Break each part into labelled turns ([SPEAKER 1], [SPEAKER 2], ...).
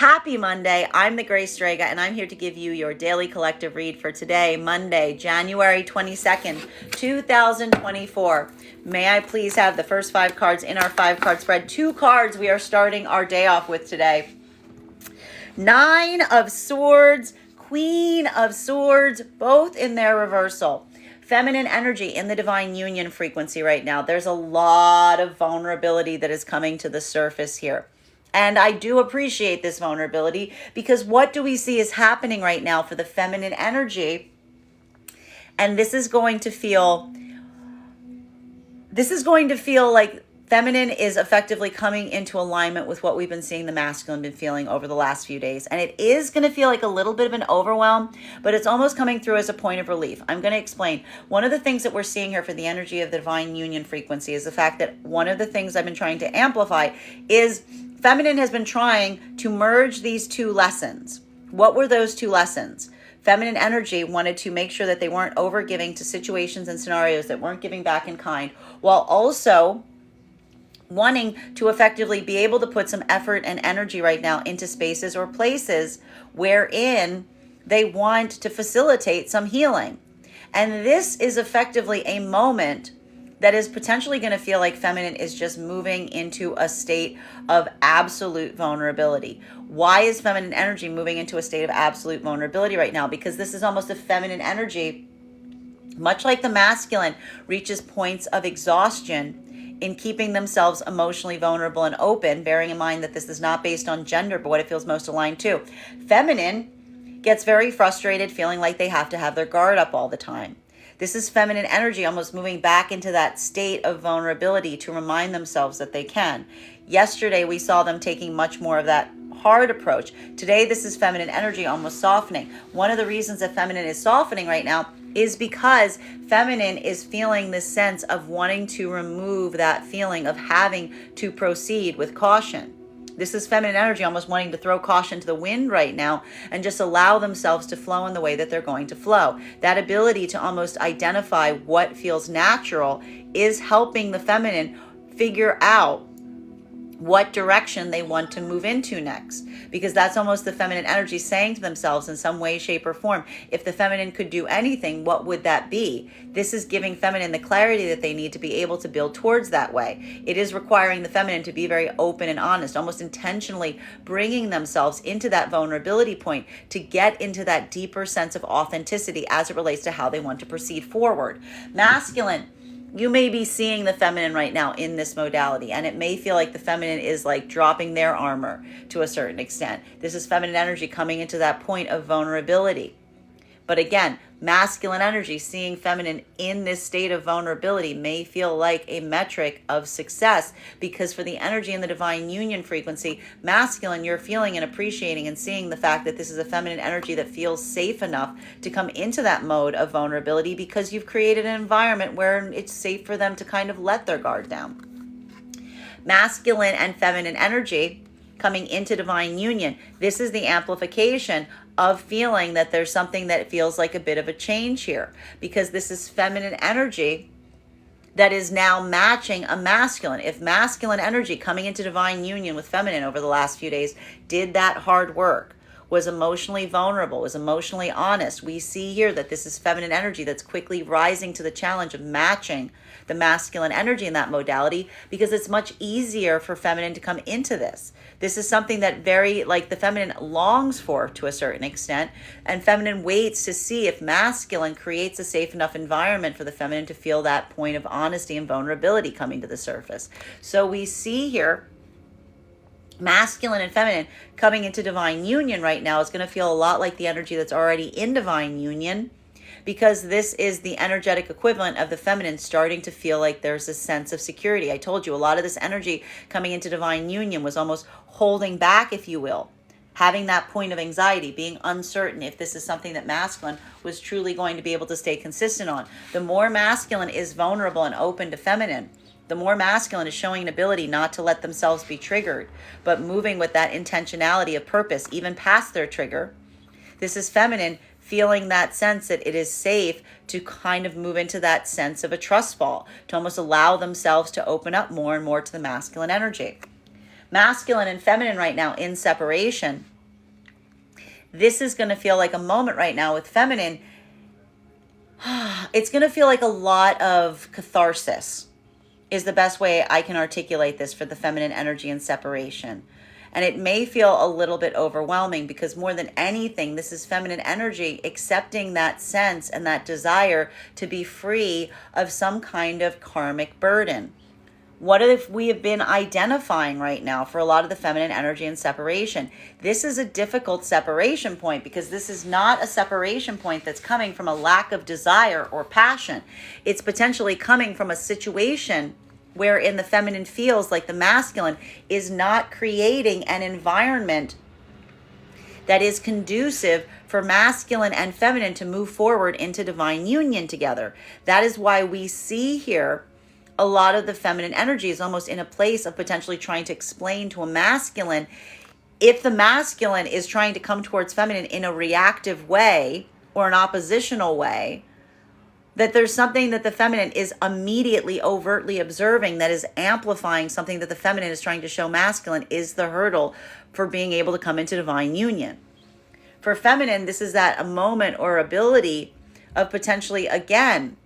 [SPEAKER 1] Happy Monday. I'm the Gray Strega, and I'm here to give you your daily collective read for today, Monday, January 22nd, 2024. May I please have the first 5 cards in our 5-card spread? 2 cards we are starting our day off with today. 9 of Swords, Queen of Swords, both in their reversal. Feminine energy in the divine union frequency right now. There's a lot of vulnerability that is coming to the surface here. And I do appreciate this vulnerability because what do we see is happening right now for the feminine energy? And this is going to feel like feminine is effectively coming into alignment with what we've been seeing the masculine been feeling over the last few days. And it is going to feel like a little bit of an overwhelm, but it's almost coming through as a point of relief. I'm going to explain. One of the things that we're seeing here for the energy of the divine union frequency is the fact that one of the things I've been trying to amplify is feminine has been trying to merge these 2 lessons. What were those 2 lessons? Feminine energy wanted to make sure that they weren't overgiving to situations and scenarios that weren't giving back in kind, while also wanting to effectively be able to put some effort and energy right now into spaces or places wherein they want to facilitate some healing. And this is effectively a moment that is potentially going to feel like feminine is just moving into a state of absolute vulnerability. Why is feminine energy moving into a state of absolute vulnerability right now? Because this is almost a feminine energy, much like the masculine reaches points of exhaustion in keeping themselves emotionally vulnerable and open, bearing in mind that this is not based on gender, but what it feels most aligned to. Feminine gets very frustrated, feeling like they have to have their guard up all the time. This is feminine energy almost moving back into that state of vulnerability to remind themselves that they can. Yesterday, we saw them taking much more of that hard approach. Today, this is feminine energy almost softening. One of the reasons that feminine is softening right now is because feminine is feeling this sense of wanting to remove that feeling of having to proceed with caution. This is feminine energy almost wanting to throw caution to the wind right now and just allow themselves to flow in the way that they're going to flow. That ability to almost identify what feels natural is helping the feminine figure out what direction they want to move into next, because that's almost the feminine energy saying to themselves in some way, shape, or form, if the feminine could do anything, what would that be? This is giving feminine the clarity that they need to be able to build towards that way. It is requiring the feminine to be very open and honest, almost intentionally bringing themselves into that vulnerability point to get into that deeper sense of authenticity as it relates to how they want to proceed forward. Masculine, you may be seeing the feminine right now in this modality, and it may feel like the feminine is like dropping their armor to a certain extent. This is feminine energy coming into that point of vulnerability. But again, masculine energy seeing feminine in this state of vulnerability may feel like a metric of success, because for the energy in the divine union frequency, masculine, you're feeling and appreciating and seeing the fact that this is a feminine energy that feels safe enough to come into that mode of vulnerability because you've created an environment where it's safe for them to kind of let their guard down. Masculine and feminine energy coming into divine union. This is the amplification of feeling that there's something that feels like a bit of a change here, because this is feminine energy that is now matching a masculine. If masculine energy coming into divine union with feminine over the last few days did that hard work, was emotionally vulnerable, was emotionally honest, we see here that this is feminine energy that's quickly rising to the challenge of matching the masculine energy in that modality, because it's much easier for feminine to come into this. This is something that very, like, the feminine longs for to a certain extent, and feminine waits to see if masculine creates a safe enough environment for the feminine to feel that point of honesty and vulnerability coming to the surface. So we see here masculine and feminine coming into divine union right now is going to feel a lot like the energy that's already in divine union, because this is the energetic equivalent of the feminine starting to feel like there's a sense of security. I told you a lot of this energy coming into divine union was almost holding back, if you will, having that point of anxiety, being uncertain if this is something that masculine was truly going to be able to stay consistent on. The more masculine is vulnerable and open to feminine, the more masculine is showing an ability not to let themselves be triggered, but moving with that intentionality of purpose, even past their trigger. This is feminine feeling that sense that it is safe to kind of move into that sense of a trust fall, to almost allow themselves to open up more and more to the masculine energy. Masculine and feminine right now in separation this is going to feel like a moment right now with feminine. It's going to feel like a lot of catharsis is the best way I can articulate this for the feminine energy and separation. And it may feel a little bit overwhelming because more than anything, this is feminine energy accepting that sense and that desire to be free of some kind of karmic burden. What if we have been identifying right now for a lot of the feminine energy and separation? This is a difficult separation point because this is not a separation point that's coming from a lack of desire or passion. It's potentially coming from a situation wherein the feminine feels like the masculine is not creating an environment that is conducive for masculine and feminine to move forward into divine union together. That is why we see here a lot of the feminine energy is almost in a place of potentially trying to explain to a masculine, if the masculine is trying to come towards feminine in a reactive way or an oppositional way, that there's something that the feminine is immediately overtly observing that is amplifying something that the feminine is trying to show masculine is the hurdle for being able to come into divine union. For feminine, this is that a moment or ability of potentially, again,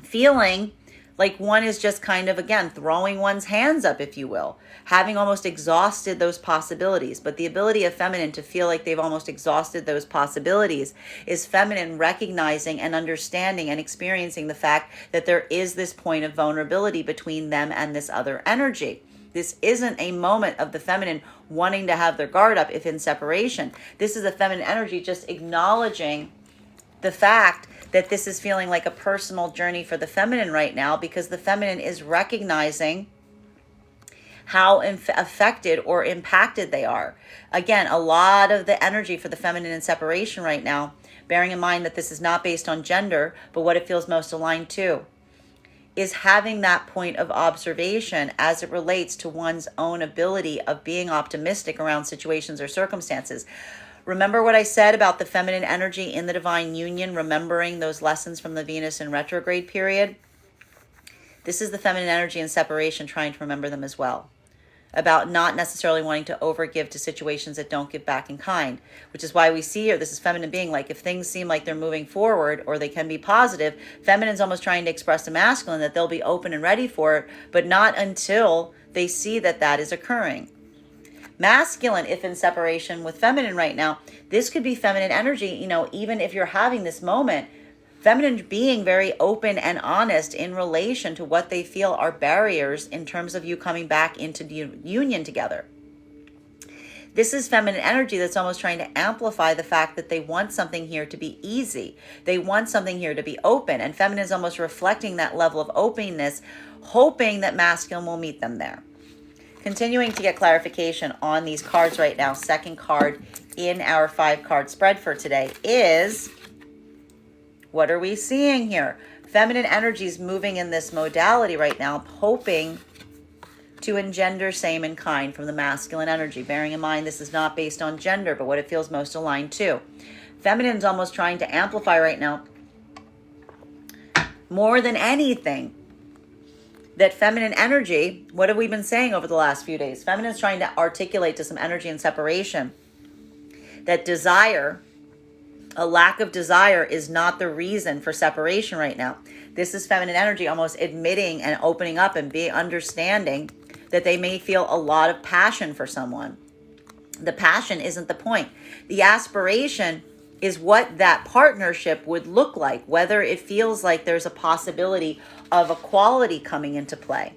[SPEAKER 1] feeling like one is just kind of, again, throwing one's hands up, if you will, having almost exhausted those possibilities. But the ability of feminine to feel like they've almost exhausted those possibilities is feminine recognizing and understanding and experiencing the fact that there is this point of vulnerability between them and this other energy. This isn't a moment of the feminine wanting to have their guard up if in separation. This is a feminine energy just acknowledging the fact that this is feeling like a personal journey for the feminine right now, because the feminine is recognizing how affected or impacted they are. Again, a lot of the energy for the feminine in separation right now, bearing in mind that this is not based on gender, but what it feels most aligned to, is having that point of observation as it relates to one's own ability of being optimistic around situations or circumstances. Remember what I said about the feminine energy in the divine union, remembering those lessons from the Venus in retrograde period? This is the feminine energy in separation trying to remember them as well. About not necessarily wanting to overgive to situations that don't give back in kind, which is why we see here, this is feminine being like, if things seem like they're moving forward or they can be positive, feminine's almost trying to express to masculine that they'll be open and ready for it, but not until they see that that is occurring. Masculine, if in separation with feminine right now, this could be feminine energy, even if you're having this moment, feminine being very open and honest in relation to what they feel are barriers in terms of you coming back into union together. This is feminine energy that's almost trying to amplify the fact that they want something here to be easy. They want something here to be open. And feminine is almost reflecting that level of openness, hoping that masculine will meet them there. Continuing to get clarification on these cards right now, second card in our 5-card spread for today is, what are we seeing here? Feminine energy is moving in this modality right now, hoping to engender same in kind from the masculine energy. Bearing in mind this is not based on gender, but what it feels most aligned to. Feminine is almost trying to amplify right now, more than anything, that feminine energy, what have we been saying over the last few days? Feminine is trying to articulate to some energy and separation that desire, a lack of desire, is not the reason for separation right now. This is feminine energy almost admitting and opening up and understanding that they may feel a lot of passion for someone. The passion isn't the point. The aspiration is what that partnership would look like, whether it feels like there's a possibility of equality coming into play.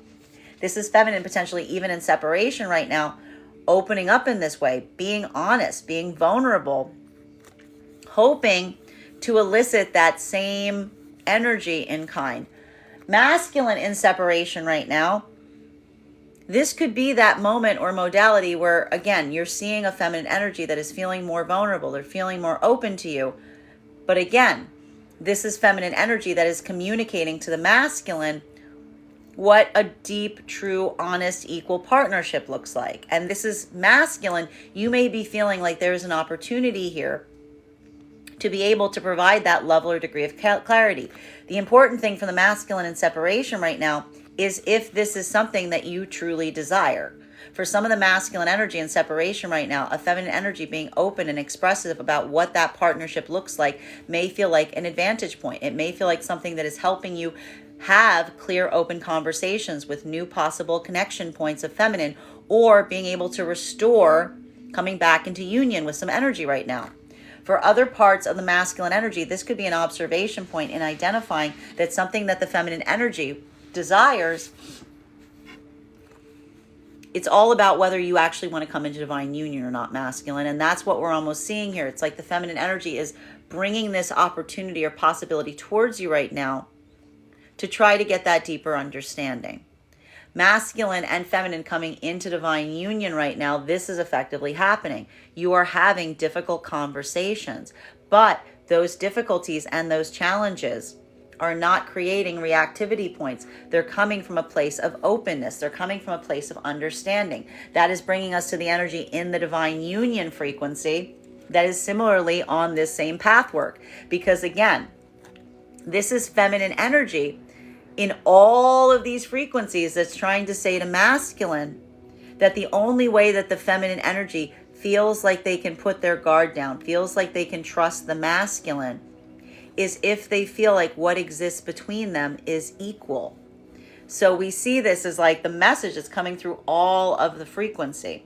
[SPEAKER 1] This is feminine potentially even in separation right now, opening up in this way, being honest, being vulnerable, hoping to elicit that same energy in kind. Masculine in separation right now, this could be that moment or modality where, again, you're seeing a feminine energy that is feeling more vulnerable or feeling more open to you. But again, this is feminine energy that is communicating to the masculine what a deep, true, honest, equal partnership looks like. And this is masculine. You may be feeling like there's an opportunity here to be able to provide that level or degree of clarity. The important thing for the masculine in separation right now is if this is something that you truly desire. For some of the masculine energy in separation right now, a feminine energy being open and expressive about what that partnership looks like may feel like an advantage point. It may feel like something that is helping you have clear, open conversations with new possible connection points of feminine, or being able to restore coming back into union with some energy right now. For other parts of the masculine energy, this could be an observation point in identifying that something that the feminine energy desires, it's all about whether you actually want to come into divine union or not, masculine. And that's what we're almost seeing here. It's like the feminine energy is bringing this opportunity or possibility towards you right now to try to get that deeper understanding. Masculine and feminine coming into divine union right now, this is effectively happening. You are having difficult conversations, but those difficulties and those challenges are not creating reactivity points. They're coming from a place of openness. They're coming from a place of understanding. That is bringing us to the energy in the divine union frequency that is similarly on this same path work. Because again, this is feminine energy in all of these frequencies that's trying to say to masculine that the only way that the feminine energy feels like they can put their guard down, feels like they can trust the masculine, is if they feel like what exists between them is equal. So we see this as like the message that's coming through all of the frequency.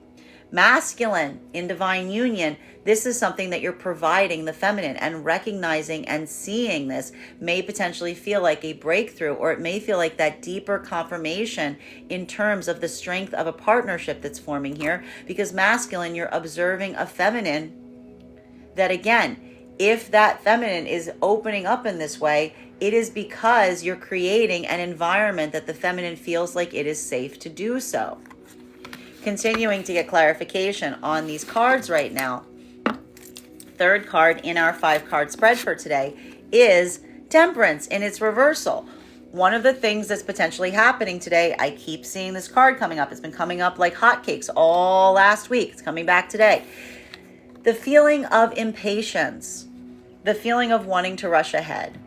[SPEAKER 1] Masculine in divine union, this is something that you're providing the feminine, and recognizing and seeing this may potentially feel like a breakthrough, or it may feel like that deeper confirmation in terms of the strength of a partnership that's forming here. Because masculine, you're observing a feminine that, again, if that feminine is opening up in this way, it is because you're creating an environment that the feminine feels like it is safe to do so. Continuing to get clarification on these cards right now. Third card in our 5-card spread for today is Temperance in its reversal. One of the things that's potentially happening today, I keep seeing this card coming up. It's been coming up like hotcakes all last week. It's coming back today. The feeling of impatience, the feeling of wanting to rush ahead.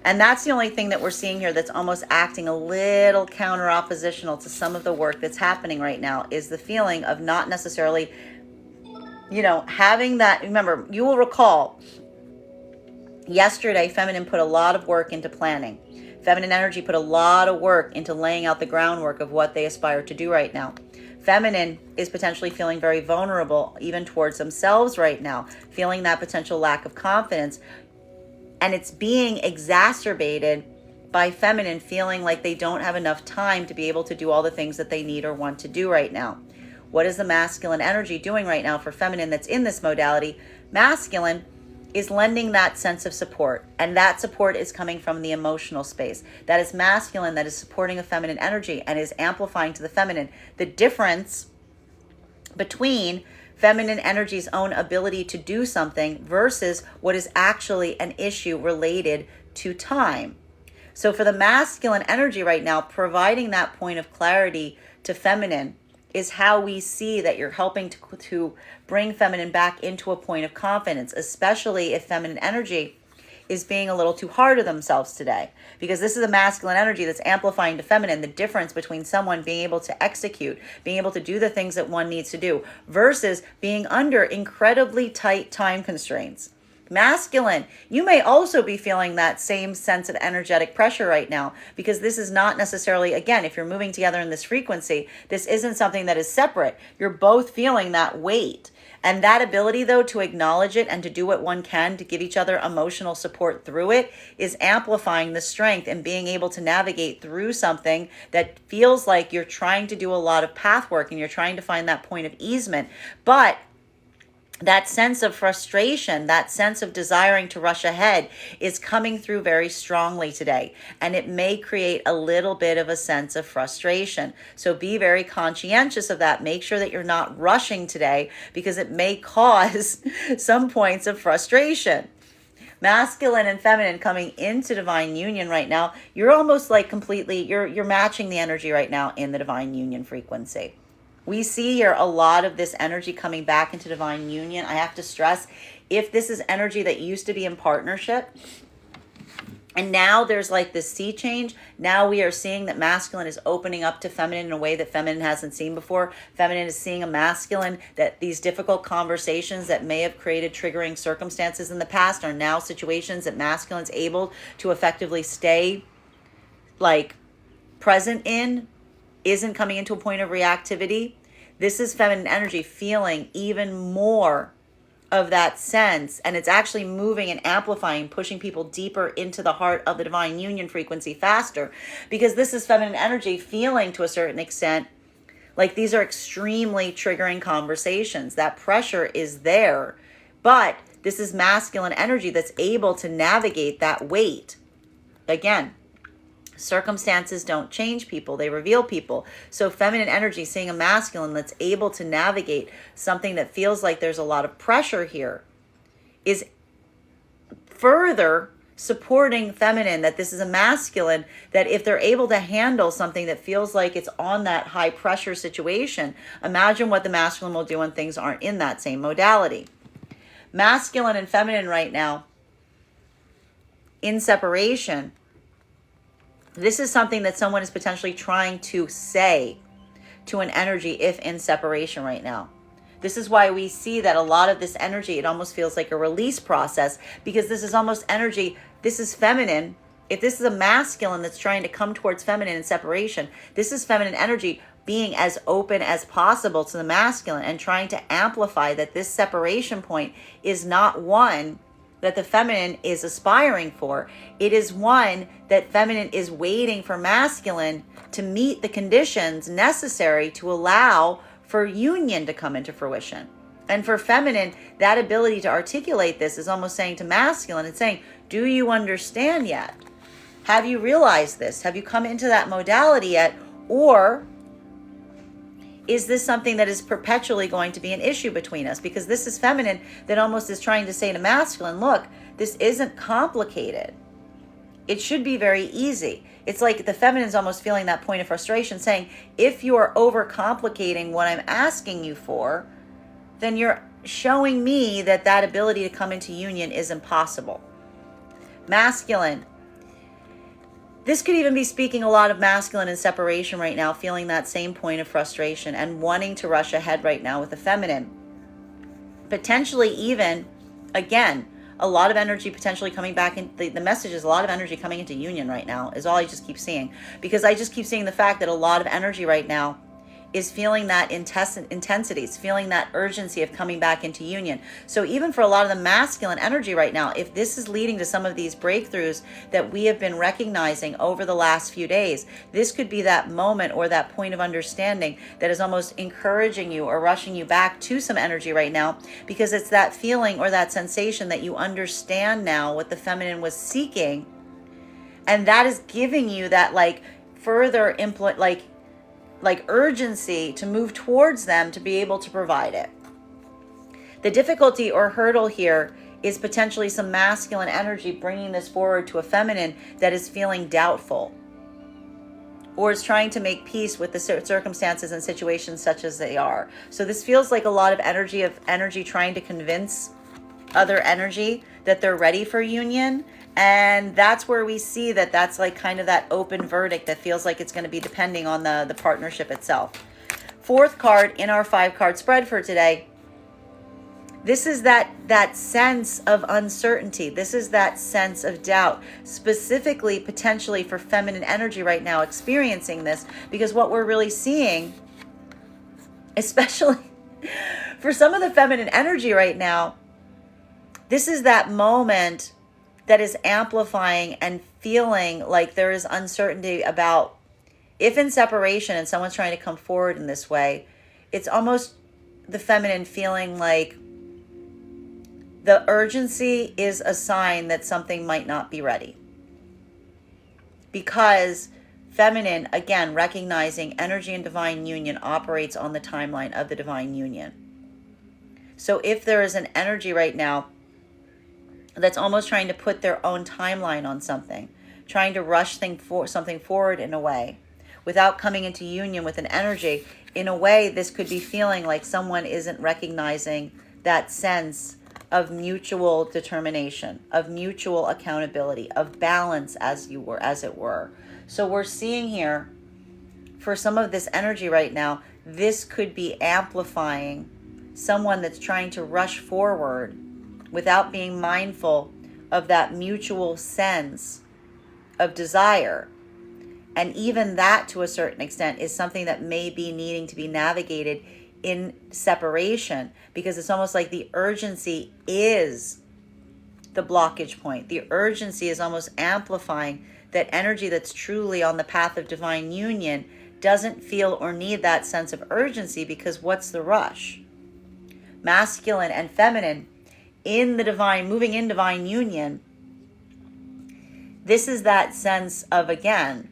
[SPEAKER 1] And that's the only thing that we're seeing here that's almost acting a little counter-oppositional to some of the work that's happening right now, is the feeling of not necessarily, having that. Remember, you will recall, yesterday, feminine put a lot of work into planning. Feminine energy put a lot of work into laying out the groundwork of what they aspire to do right now. Feminine is potentially feeling very vulnerable, even towards themselves right now, feeling that potential lack of confidence. And it's being exacerbated by feminine feeling like they don't have enough time to be able to do all the things that they need or want to do right now. What is the masculine energy doing right now for feminine that's in this modality? Masculine is lending that sense of support, and that support is coming from the emotional space. That is masculine that is supporting a feminine energy and is amplifying to the feminine the difference between feminine energy's own ability to do something versus what is actually an issue related to time. So for the masculine energy right now, providing that point of clarity to feminine is how we see that you're helping to bring feminine back into a point of confidence, especially if feminine energy is being a little too hard on themselves today. Because this is a masculine energy that's amplifying to feminine the difference between someone being able to execute, being able to do the things that one needs to do, versus being under incredibly tight time constraints. Masculine, you may also be feeling that same sense of energetic pressure right now, because this is not necessarily, again, if you're moving together in this frequency, this isn't something that is separate. You're both feeling that weight. And that ability, though, to acknowledge it and to do what one can to give each other emotional support through it is amplifying the strength and being able to navigate through something that feels like you're trying to do a lot of path work and you're trying to find that point of easement. But that sense of frustration, that sense of desiring to rush ahead is coming through very strongly today. And it may create a little bit of a sense of frustration. So be very conscientious of that. Make sure that you're not rushing today, because it may cause some points of frustration. Masculine and feminine coming into divine union right now, you're almost like completely, you're matching the energy right now in the divine union frequency. We see here a lot of this energy coming back into divine union. I have to stress, if this is energy that used to be in partnership, And now there's like this sea change. Now we are seeing that masculine is opening up to feminine in a way that feminine hasn't seen before. Feminine is seeing a masculine, that these difficult conversations that may have created triggering circumstances in the past are now situations that masculine's able to effectively stay like present in, isn't coming into a point of reactivity. This is feminine energy feeling even more of that sense, and it's actually moving and amplifying, pushing people deeper into the heart of the divine union frequency faster, because this is feminine energy feeling to a certain extent like these are extremely triggering conversations. That pressure is there, but this is masculine energy that's able to navigate that weight. Again, circumstances don't change people, they reveal people. So feminine energy seeing a masculine that's able to navigate something that feels like there's a lot of pressure here is further supporting feminine, that this is a masculine that if they're able to handle something that feels like it's on that high pressure situation, imagine what the masculine will do when things aren't in that same modality. Masculine and feminine right now in separation. This is something that someone is potentially trying to say to an energy if in separation right now. This is why we see that a lot of this energy, it almost feels like a release process, because this is almost energy. This is feminine. If this is a masculine that's trying to come towards feminine in separation, this is feminine energy being as open as possible to the masculine and trying to amplify that this separation point is not one that the feminine is aspiring for. It is one that feminine is waiting for masculine to meet the conditions necessary to allow for union to come into fruition. And for feminine, that ability to articulate this is almost saying to masculine, it's saying, do you understand yet? Have you realized this? Have you come into that modality yet? Or is this something that is perpetually going to be an issue between us? Because this is feminine that almost is trying to say to masculine, look, this isn't complicated. It should be very easy. It's like the feminine is almost feeling that point of frustration, saying, if you are overcomplicating what I'm asking you for, then you're showing me that that ability to come into union is impossible. Masculine. This could even be speaking a lot of masculine in separation right now, feeling that same point of frustration and wanting to rush ahead right now with the feminine. Potentially even, again, a lot of energy potentially coming back in. The message is a lot of energy coming into union right now is all I just keep seeing. Because I just keep seeing the fact that a lot of energy right now is feeling that intensity, it's feeling that urgency of coming back into union. So even for a lot of the masculine energy right now, if this is leading to some of these breakthroughs that we have been recognizing over the last few days, this could be that moment or that point of understanding that is almost encouraging you or rushing you back to some energy right now, because it's that feeling or that sensation that you understand now what the feminine was seeking, and that is giving you that like further like urgency to move towards them to be able to provide it. The difficulty or hurdle here is potentially some masculine energy bringing this forward to a feminine that is feeling doubtful or is trying to make peace with the circumstances and situations such as they are. So this feels like a lot of energy trying to convince other energy that they're ready for union. And that's where we see that that's like kind of that open verdict that feels like it's going to be depending on the partnership itself. Fourth card in our 5-card spread for today. This is that sense of uncertainty. This is that sense of doubt, specifically potentially for feminine energy right now experiencing this, because what we're really seeing, especially for some of the feminine energy right now, this is that moment that is amplifying and feeling like there is uncertainty about if in separation and someone's trying to come forward in this way, it's almost the feminine feeling like the urgency is a sign that something might not be ready. Because feminine, again, recognizing energy and divine union operates on the timeline of the divine union. So if there is an energy right now that's almost trying to put their own timeline on something, trying to rush something forward in a way, without coming into union with an energy, in a way, this could be feeling like someone isn't recognizing that sense of mutual determination, of mutual accountability, of balance, as it were. So we're seeing here, for some of this energy right now, this could be amplifying someone that's trying to rush forward without being mindful of that mutual sense of desire. And even that, to a certain extent, is something that may be needing to be navigated in separation, because it's almost like the urgency is the blockage point. The urgency is almost amplifying that energy that's truly on the path of divine union doesn't feel or need that sense of urgency, because what's the rush? Masculine and feminine in the divine, moving in divine union, this is that sense of, again,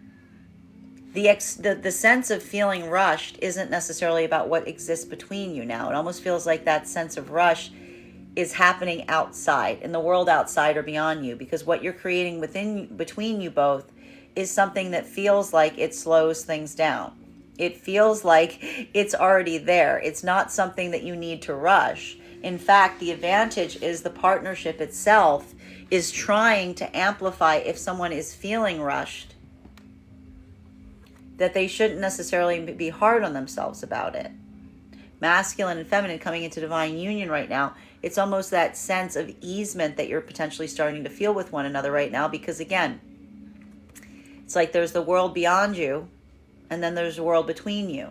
[SPEAKER 1] the sense of feeling rushed isn't necessarily about what exists between you now. It almost feels like that sense of rush is happening outside, in the world outside or beyond you, because what you're creating between you both is something that feels like it slows things down. It feels like it's already there. It's not something that you need to rush. In fact, the advantage is the partnership itself is trying to amplify, if someone is feeling rushed, that they shouldn't necessarily be hard on themselves about it. Masculine and feminine coming into divine union right now, it's almost that sense of easement that you're potentially starting to feel with one another right now, because again, it's like there's the world beyond you, and then there's the world between you.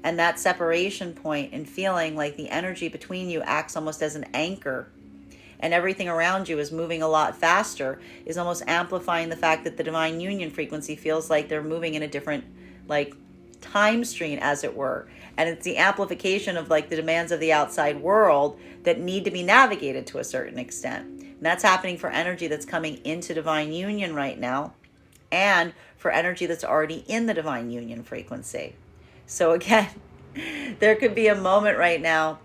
[SPEAKER 1] And that separation point and feeling like the energy between you acts almost as an anchor, and everything around you is moving a lot faster, is almost amplifying the fact that the divine union frequency feels like they're moving in a different, like, time stream, as it were. And it's the amplification of, like, the demands of the outside world that need to be navigated to a certain extent. And that's happening for energy that's coming into divine union right now, and for energy that's already in the divine union frequency. So again, there could be a moment right now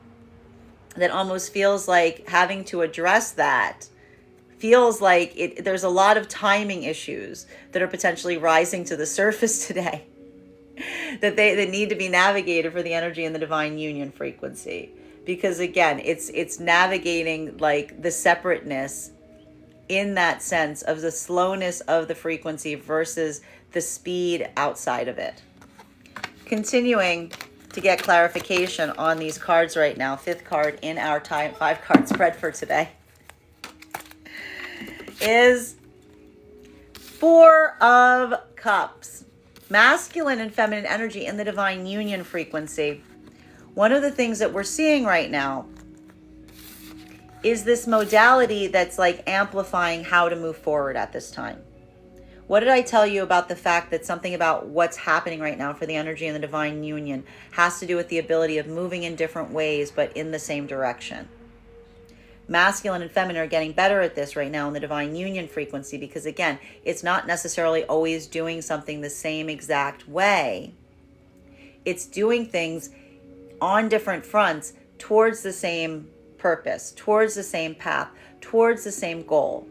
[SPEAKER 1] that almost feels like having to address that feels like there's a lot of timing issues that are potentially rising to the surface today that need to be navigated for the energy in the divine union frequency. Because again, it's navigating, like, the separateness in that sense of the slowness of the frequency versus the speed outside of it. Continuing to get clarification on these cards right now, fifth card in our 5-card spread for today is 4 of Cups. Masculine and feminine energy in the divine union frequency. One of the things that we're seeing right now is this modality that's like amplifying how to move forward at this time. What did I tell you about the fact that something about what's happening right now for the energy in the divine union has to do with the ability of moving in different ways, but in the same direction? Masculine and feminine are getting better at this right now in the divine union frequency, because again, it's not necessarily always doing something the same exact way. It's doing things on different fronts towards the same purpose, towards the same path, towards the same goal.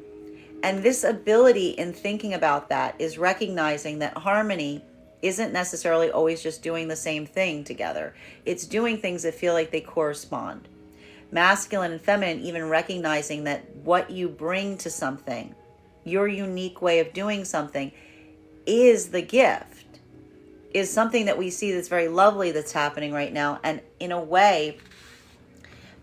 [SPEAKER 1] And this ability in thinking about that is recognizing that harmony isn't necessarily always just doing the same thing together. It's doing things that feel like they correspond. Masculine and feminine even recognizing that what you bring to something, your unique way of doing something, is the gift, is something that we see that's very lovely that's happening right now. And in a way,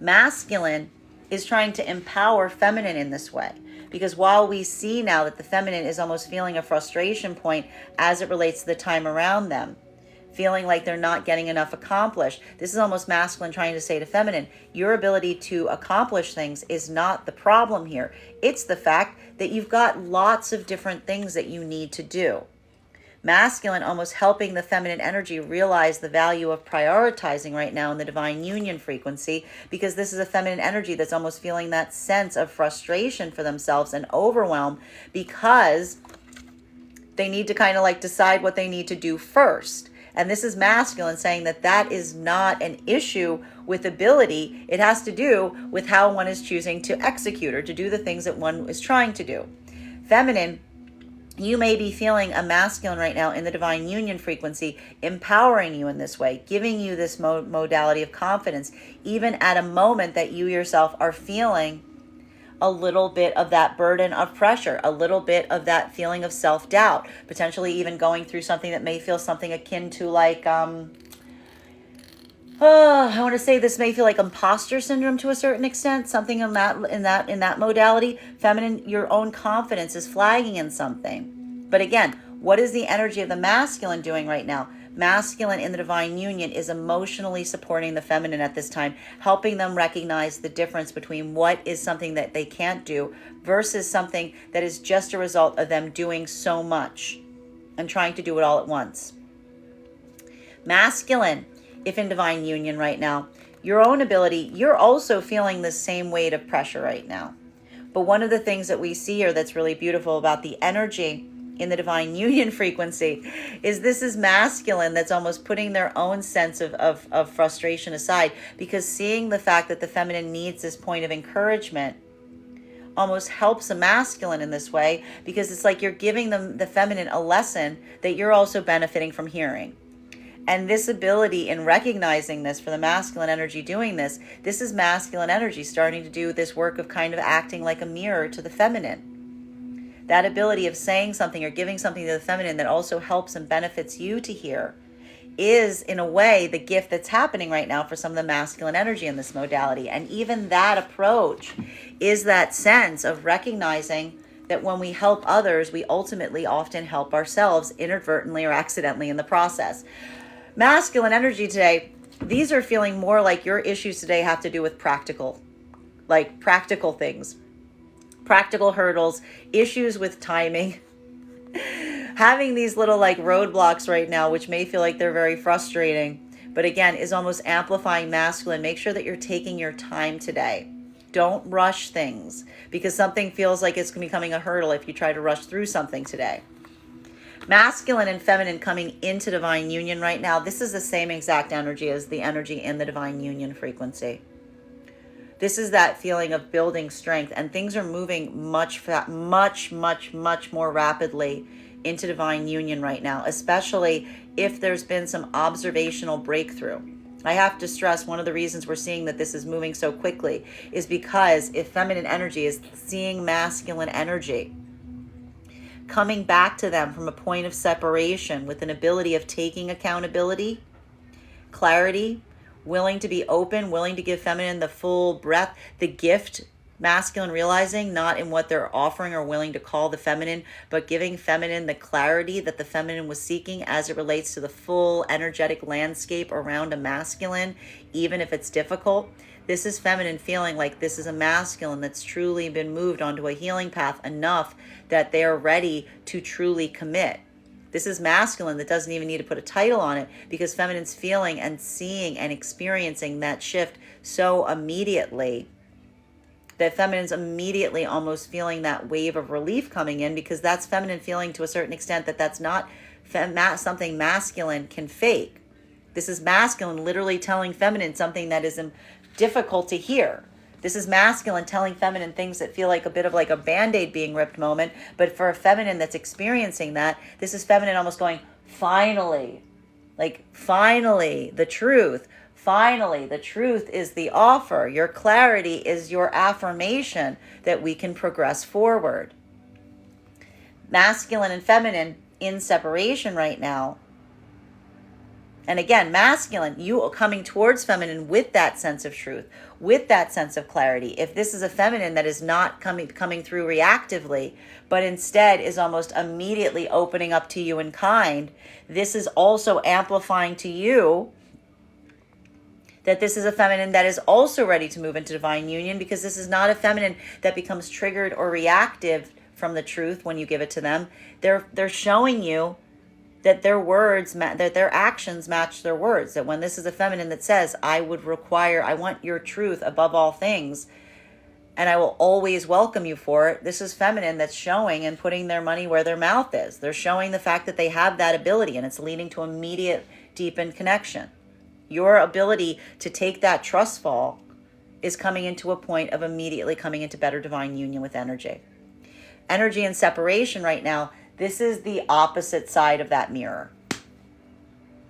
[SPEAKER 1] masculine is trying to empower feminine in this way. Because while we see now that the feminine is almost feeling a frustration point as it relates to the time around them, feeling like they're not getting enough accomplished, this is almost masculine trying to say to feminine, your ability to accomplish things is not the problem here. It's the fact that you've got lots of different things that you need to do. Masculine almost helping the feminine energy realize the value of prioritizing right now in the divine union frequency, because this is a feminine energy that's almost feeling that sense of frustration for themselves and overwhelm, because they need to kind of like decide what they need to do first. And this is masculine saying that that is not an issue with ability. It has to do with how one is choosing to execute or to do the things that one is trying to do. Feminine You may be feeling a masculine right now in the divine union frequency, empowering you in this way, giving you this modality of confidence, even at a moment that you yourself are feeling a little bit of that burden of pressure, a little bit of that feeling of self-doubt, potentially even going through something that may feel something akin to like, I want to say this may feel like imposter syndrome to a certain extent, something in that modality. Feminine, your own confidence is flagging in something. But again, what is the energy of the masculine doing right now? Masculine in the divine union is emotionally supporting the feminine at this time, helping them recognize the difference between what is something that they can't do versus something that is just a result of them doing so much and trying to do it all at once. Masculine, if in divine union right now, your own ability, you're also feeling the same weight of pressure right now. But one of the things that we see here that's really beautiful about the energy in the divine union frequency is this is masculine that's almost putting their own sense of frustration aside, because seeing the fact that the feminine needs this point of encouragement almost helps a masculine in this way, because it's like you're giving them, the feminine, a lesson that you're also benefiting from hearing. And this ability in recognizing this for the masculine energy doing this is masculine energy starting to do this work of kind of acting like a mirror to the feminine. That ability of saying something or giving something to the feminine that also helps and benefits you to hear is, in a way, the gift that's happening right now for some of the masculine energy in this modality. And even that approach is that sense of recognizing that when we help others, we ultimately often help ourselves inadvertently or accidentally in the process. Masculine energy today, these are feeling more like your issues today have to do with practical things, practical hurdles, issues with timing, having these little like roadblocks right now, which may feel like they're very frustrating, but again, is almost amplifying masculine. Make sure that you're taking your time today. Don't rush things, because something feels like it's becoming a hurdle if you try to rush through something today. Masculine and feminine coming into divine union right now, this is the same exact energy as the energy in the divine union frequency. This is that feeling of building strength, and things are moving much more rapidly into divine union right now, especially if there's been some observational breakthrough. I have to stress, one of the reasons we're seeing that this is moving so quickly is because if feminine energy is seeing masculine energy, coming back to them from a point of separation with an ability of taking accountability, clarity, willing to be open, willing to give feminine the full breadth, the gift, masculine realizing not in what they're offering or willing to call the feminine, but giving feminine the clarity that the feminine was seeking as it relates to the full energetic landscape around a masculine, even if it's difficult. This is feminine feeling like this is a masculine that's truly been moved onto a healing path enough that they are ready to truly commit. This is masculine that doesn't even need to put a title on it, because feminine's feeling and seeing and experiencing that shift so immediately that feminine's immediately almost feeling that wave of relief coming in, because that's feminine feeling to a certain extent that that's not something masculine can fake. This is masculine literally telling feminine something that is difficult to hear. This is masculine telling feminine things that feel like a bit of like a Band-Aid being ripped moment. But for a feminine that's experiencing that, this is feminine almost going, finally, the truth. Finally, the truth is the offer. Your clarity is your affirmation that we can progress forward. Masculine and feminine in separation right now. And again, masculine, you are coming towards feminine with that sense of truth, with that sense of clarity. If this is a feminine that is not coming through reactively, but instead is almost immediately opening up to you in kind, this is also amplifying to you that this is a feminine that is also ready to move into divine union, because this is not a feminine that becomes triggered or reactive from the truth when you give it to them. They're showing you that their words, that their actions match their words. That when this is a feminine that says, I want your truth above all things, and I will always welcome you for it. This is feminine that's showing and putting their money where their mouth is. They're showing the fact that they have that ability, and it's leading to immediate, deepened connection. Your ability to take that trust fall is coming into a point of immediately coming into better divine union with energy. Energy and separation right now, This is the opposite side of that mirror.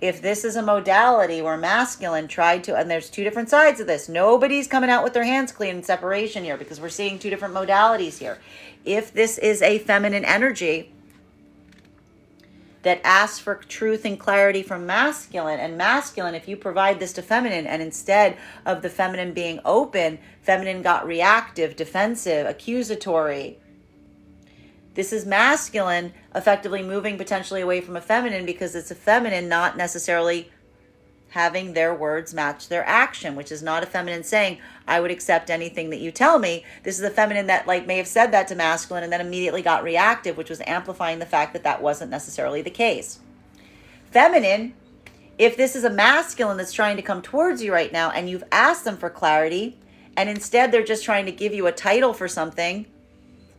[SPEAKER 1] If this is a modality where masculine tried to, and there's two different sides of this. Nobody's coming out with their hands clean in separation here because we're seeing two different modalities here. If this is a feminine energy that asks for truth and clarity from masculine, and masculine, if you provide this to feminine, and instead of the feminine being open, feminine got reactive, defensive, accusatory. This is masculine effectively moving potentially away from a feminine because it's a feminine not necessarily having their words match their action, which is not a feminine saying, I would accept anything that you tell me. This is a feminine that may have said that to masculine and then immediately got reactive, which was amplifying the fact that that wasn't necessarily the case. Feminine, if this is a masculine that's trying to come towards you right now and you've asked them for clarity and instead they're just trying to give you a title for something,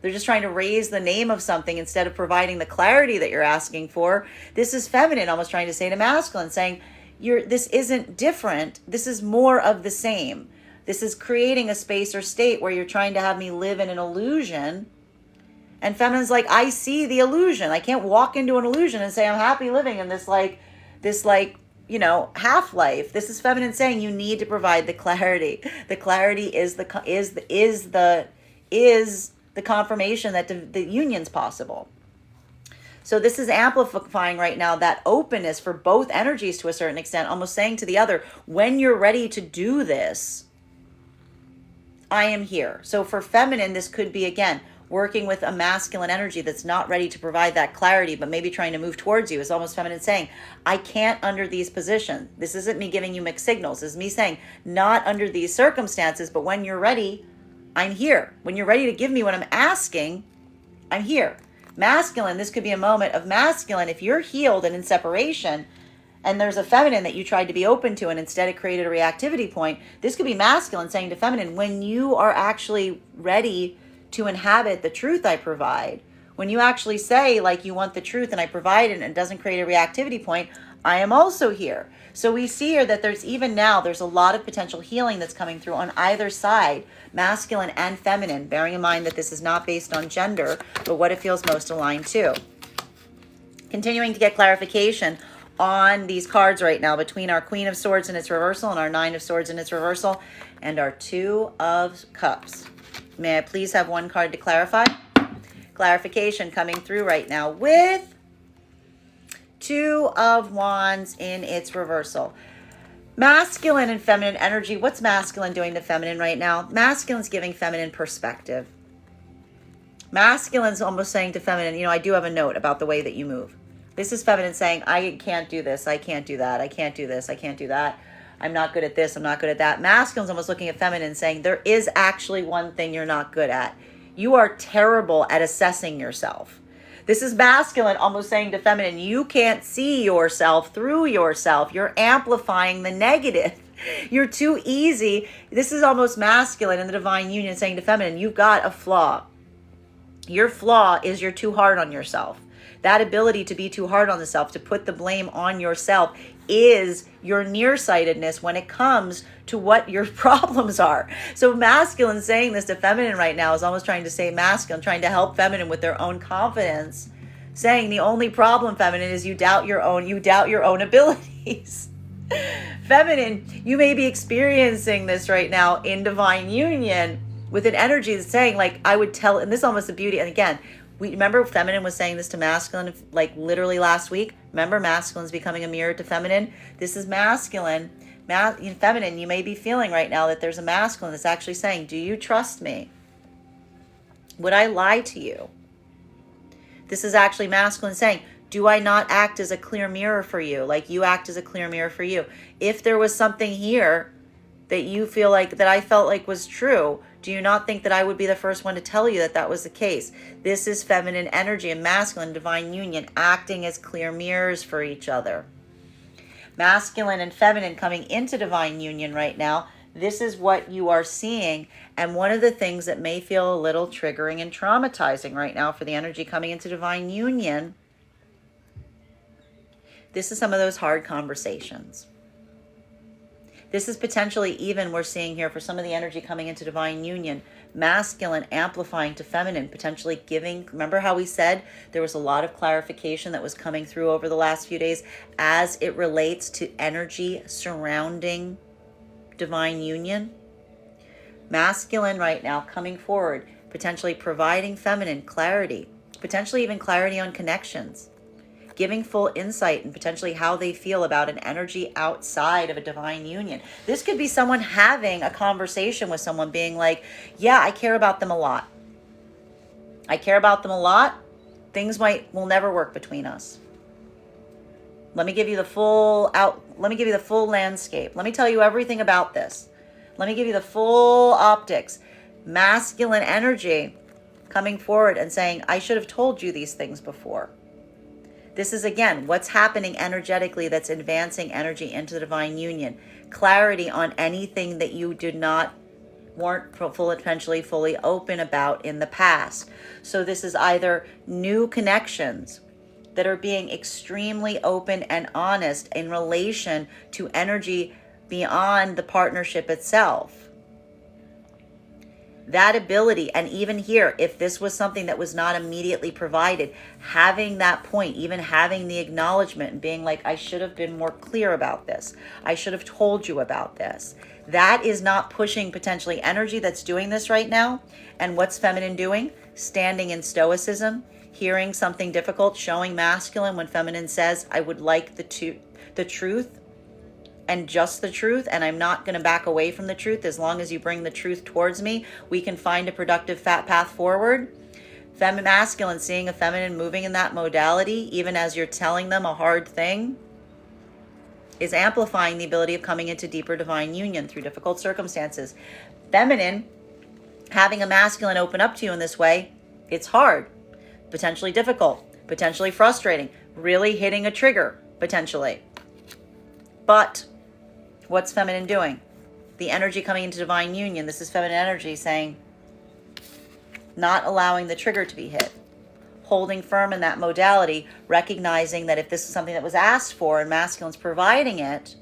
[SPEAKER 1] they're just trying to raise the name of something instead of providing the clarity that you're asking for. This is feminine almost trying to say to masculine, saying, this isn't different. This is more of the same. This is creating a space or state where you're trying to have me live in an illusion. And feminine's like, I see the illusion. I can't walk into an illusion and say I'm happy living in this half-life. This is feminine saying you need to provide the clarity. The clarity is the confirmation that the union's possible. So this is amplifying right now that openness for both energies to a certain extent, almost saying to the other, when you're ready to do this, I am here. So for feminine, this could be, again, working with a masculine energy that's not ready to provide that clarity, but maybe trying to move towards you. Is almost feminine saying, I can't under these positions. This isn't me giving you mixed signals. This is me saying, not under these circumstances, but when you're ready, I'm here. When you're ready to give me what I'm asking, I'm here. Masculine, this could be a moment of masculine. If you're healed and in separation, and there's a feminine that you tried to be open to and instead it created a reactivity point, this could be masculine saying to feminine, when you are actually ready to inhabit the truth I provide, when you actually say you want the truth and I provide it and it doesn't create a reactivity point, I am also here. So we see here that there's a lot of potential healing that's coming through on either side, masculine and feminine, bearing in mind that this is not based on gender, but what it feels most aligned to. Continuing to get clarification on these cards right now between our Queen of Swords in its reversal and our Nine of Swords in its reversal and our Two of Cups. May I please have one card to clarify? Clarification coming through right now with Two of Wands in its reversal. Masculine and feminine energy. What's masculine doing to feminine right now? Masculine's giving feminine perspective. Masculine's almost saying to feminine, I do have a note about the way that you move. This is feminine saying, I can't do this, I can't do that, I can't do this, I can't do that. I'm not good at this, I'm not good at that. Masculine's almost looking at feminine saying, there is actually one thing you're not good at. You are terrible at assessing yourself. This is masculine almost saying to feminine, you can't see yourself through yourself. You're amplifying the negative. You're too easy. This is almost masculine in the divine union saying to feminine, you've got a flaw. Your flaw is you're too hard on yourself. That ability to be too hard on the self, to put the blame on yourself, is your nearsightedness when it comes to what your problems are. So masculine saying this to feminine right now is almost trying to say masculine, trying to help feminine with their own confidence, saying the only problem, feminine, is you doubt your own abilities. Feminine, you may be experiencing this right now in divine union with an energy that's saying, I would tell, and this is almost the beauty, and again, remember feminine was saying this to masculine literally last week. Remember, masculine's becoming a mirror to feminine. This is masculine. Feminine, you may be feeling right now that there's a masculine that's actually saying, do you trust me? Would I lie to you? This is actually masculine saying, do I not act as a clear mirror for you? Like you act as a clear mirror for you. If there was something here that you feel that I felt like was true, do you not think that I would be the first one to tell you that that was the case? This is feminine energy and masculine divine union acting as clear mirrors for each other. Masculine and feminine coming into divine union right now. This is what you are seeing. And one of the things that may feel a little triggering and traumatizing right now for the energy coming into divine union, this is some of those hard conversations. This is potentially even, we're seeing here for some of the energy coming into divine union, masculine amplifying to feminine, potentially giving. Remember how we said there was a lot of clarification that was coming through over the last few days as it relates to energy surrounding divine union? Masculine right now coming forward, potentially providing feminine clarity, potentially even clarity on connections, giving full insight and potentially how they feel about an energy outside of a divine union. This could be someone having a conversation with someone being like, yeah, I care about them a lot. I care about them a lot. Things will never work between us. Let me give you the full landscape. Let me tell you everything about this. Let me give you the full optics. Masculine energy coming forward and saying, I should have told you these things before. This is, again, what's happening energetically that's advancing energy into the divine union. Clarity on anything that you weren't potentially fully open about in the past. So this is either new connections that are being extremely open and honest in relation to energy beyond the partnership itself. That ability, and even here, if this was something that was not immediately provided, having that point, even having the acknowledgement and being like, I should have been more clear about this. I should have told you about this. That is not pushing potentially energy that's doing this right now. And what's feminine doing? Standing in stoicism, hearing something difficult, showing masculine when feminine says, I would like the truth and just the truth, and I'm not going to back away from the truth. As long as you bring the truth towards me, we can find a productive path forward. Masculine, seeing a feminine moving in that modality, even as you're telling them a hard thing, is amplifying the ability of coming into deeper divine union through difficult circumstances. Feminine, having a masculine open up to you in this way, it's hard, potentially difficult, potentially frustrating, really hitting a trigger, potentially. But what's feminine doing? The energy coming into divine union. This is feminine energy saying, not allowing the trigger to be hit, holding firm in that modality, recognizing that if this is something that was asked for and masculine's providing it,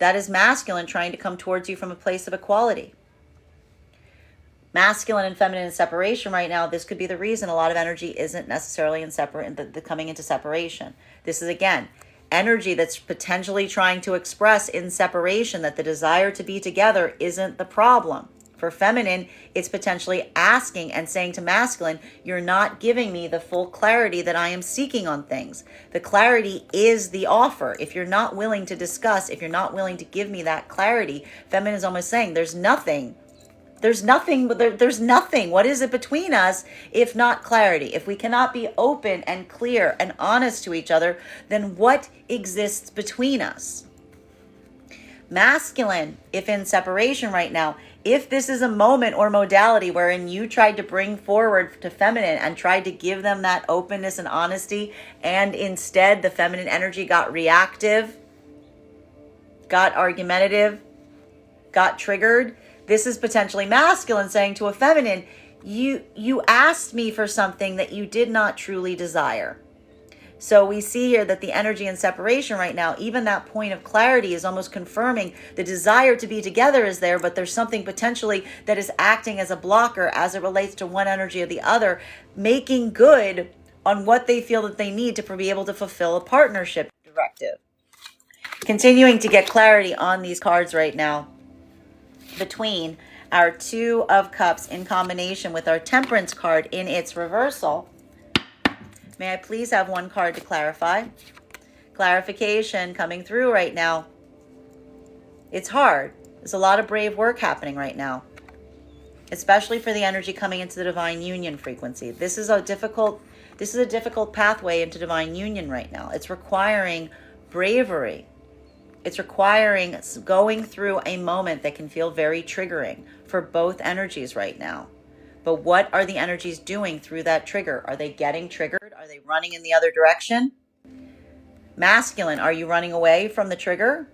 [SPEAKER 1] that is masculine trying to come towards you from a place of equality. Masculine and feminine in separation right now, this could be the reason a lot of energy isn't necessarily coming into separation. This is, again, energy that's potentially trying to express in separation that the desire to be together isn't the problem. For feminine, it's potentially asking and saying to masculine, you're not giving me the full clarity that I am seeking on things. The clarity is the offer. If you're not willing to discuss, if you're not willing to give me that clarity, feminine is almost saying there's nothing. There's nothing. What is it between us if not clarity? If we cannot be open and clear and honest to each other, then what exists between us? Masculine, if in separation right now, if this is a moment or modality wherein you tried to bring forward to feminine and tried to give them that openness and honesty, and instead the feminine energy got reactive, got argumentative, got triggered, this is potentially masculine saying to a feminine, you asked me for something that you did not truly desire. So we see here that the energy in separation right now, even that point of clarity is almost confirming the desire to be together is there, but there's something potentially that is acting as a blocker as it relates to one energy or the other, making good on what they feel that they need to be able to fulfill a partnership directive. Continuing to get clarity on these cards right now between our Two of Cups in combination with our Temperance card in its reversal. May I please have one card to clarify? Clarification coming through right now. It's hard. There's a lot of brave work happening right now, especially for the energy coming into the divine union frequency. This is a difficult pathway into divine union right now. It's requiring bravery. It's requiring going through a moment that can feel very triggering for both energies right now. But what are the energies doing through that trigger? Are they getting triggered? Are they running in the other direction? Masculine, are you running away from the trigger?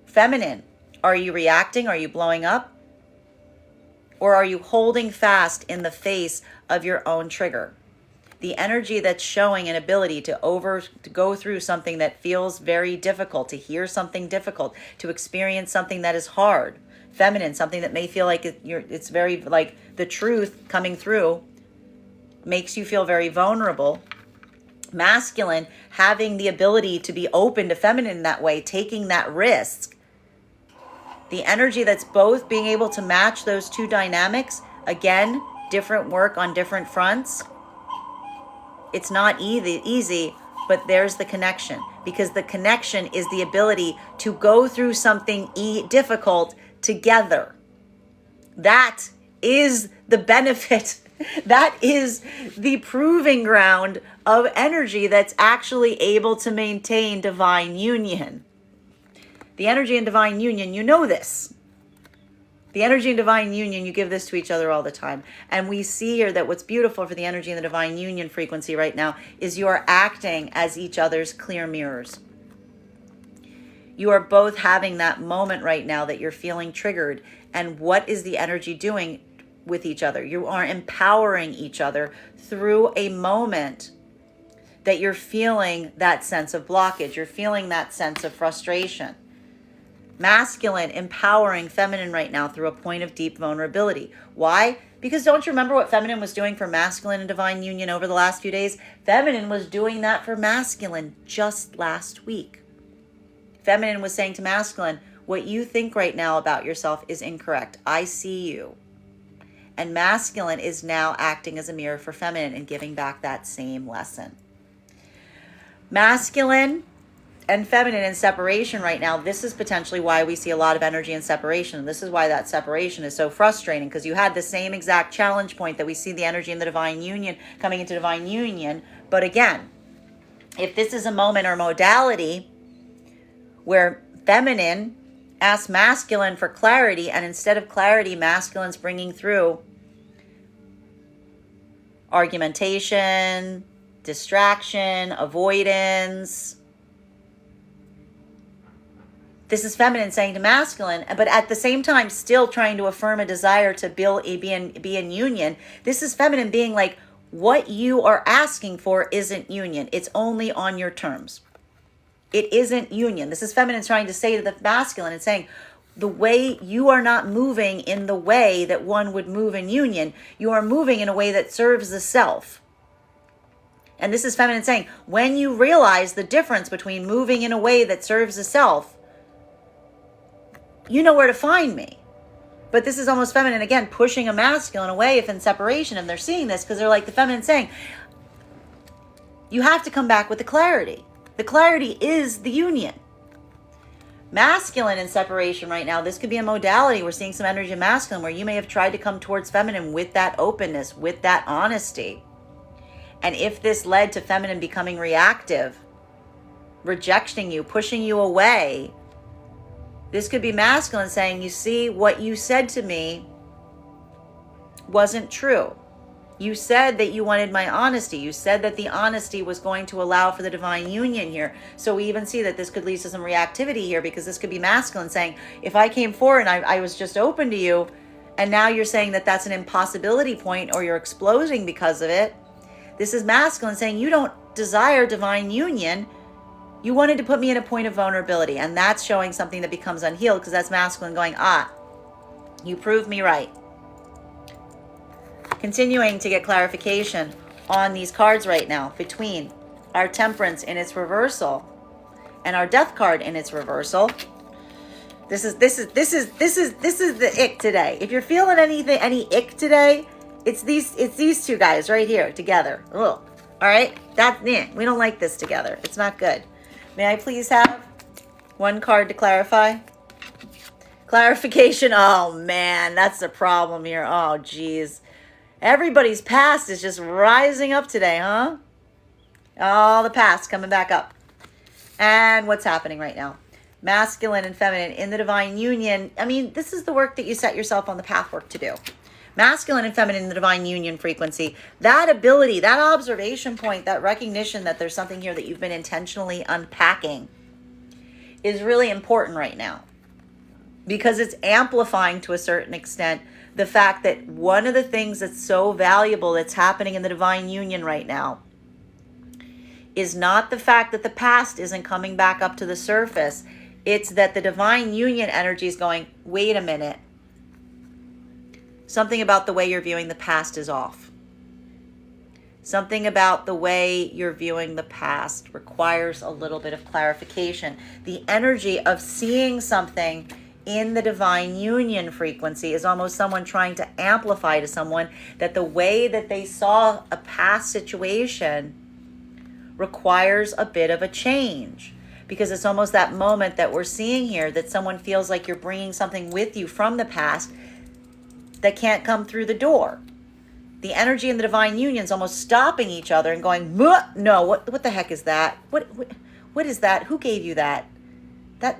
[SPEAKER 1] Feminine, are you reacting? Are you blowing up? Or are you holding fast in the face of your own trigger? the energy that's showing an ability to go through something that feels very difficult, to hear something difficult, to experience something that is hard. Feminine, something that may feel like it's very like the truth coming through makes you feel very vulnerable. Masculine, having the ability to be open to feminine in that way, taking that risk. The energy that's both being able to match those two dynamics. Again, different work on different fronts. It's not easy, but there's the connection, because the connection is the ability to go through something difficult together. That is the benefit. That is the proving ground of energy that's actually able to maintain divine union. The energy in divine union, you know this. The energy in divine union, you give this to each other all the time. And we see here that what's beautiful for the energy in the divine union frequency right now is you are acting as each other's clear mirrors. You are both having that moment right now that you're feeling triggered. And what is the energy doing with each other? You are empowering each other through a moment that you're feeling that sense of blockage. You're feeling that sense of frustration. Masculine empowering feminine right now through a point of deep vulnerability. Why? Because don't you remember what feminine was doing for masculine in divine union over the last few days? Feminine was doing that for masculine just last week. Feminine was saying to masculine, what you think right now about yourself is incorrect. I see you. And masculine is now acting as a mirror for feminine and giving back that same lesson. Masculine and feminine in separation right now, this is potentially why we see a lot of energy in separation. This is why that separation is so frustrating, because you had the same exact challenge point that we see the energy in the divine union coming into divine union. But again, if this is a moment or modality where feminine asks masculine for clarity, and instead of clarity, masculine's bringing through argumentation, distraction, avoidance. This is feminine saying to masculine, but at the same time still trying to affirm a desire to be in union. This is feminine being like, what you are asking for isn't union. It's only on your terms. It isn't union. This is feminine trying to say to the masculine and saying, the way you are not moving in the way that one would move in union. You are moving in a way that serves the self. And this is feminine saying, when you realize the difference between moving in a way that serves the self, you know where to find me. But this is almost feminine, again, pushing a masculine away if in separation, and they're seeing this because they're like the feminine saying, you have to come back with the clarity. The clarity is the union. Masculine in separation right now, this could be a modality. We're seeing some energy in masculine where you may have tried to come towards feminine with that openness, with that honesty. And if this led to feminine becoming reactive, rejecting you, pushing you away, this could be masculine saying, you see, what you said to me wasn't true. You said that you wanted my honesty. You said that the honesty was going to allow for the divine union here. So we even see that this could lead to some reactivity here, because this could be masculine saying, if I came forward and I was just open to you, and now you're saying that that's an impossibility point or you're exploding because of it. This is masculine saying, you don't desire divine union. You wanted to put me in a point of vulnerability, and that's showing something that becomes unhealed, because that's masculine going, you proved me right. Continuing to get clarification on these cards right now between our Temperance in its reversal and our Death card in its reversal. This is the ick today. If you're feeling any ick today, it's these two guys right here together. Ugh. All right, we don't like this together. It's not good. May I please have one card to clarify? Clarification. Oh man, that's the problem here. Oh geez. Everybody's past is just rising up today, huh? All the past coming back up. And what's happening right now? Masculine and feminine in the divine union. I mean, this is the work that you set yourself on the pathwork to do. Masculine and feminine in the divine union frequency. That ability, that observation point, that recognition that there's something here that you've been intentionally unpacking is really important right now. because it's amplifying to a certain extent the fact that one of the things that's so valuable that's happening in the divine union right now is not the fact that the past isn't coming back up to the surface. It's that the divine union energy is going, wait a minute. Something about the way you're viewing the past is off. Something about the way you're viewing the past requires a little bit of clarification. The energy of seeing something in the divine union frequency is almost someone trying to amplify to someone that the way that they saw a past situation requires a bit of a change, because it's almost that moment that we're seeing here that someone feels like you're bringing something with you from the past that can't come through the door. The energy in the divine union is almost stopping each other and going, no, what the heck is that? What is that? Who gave you that?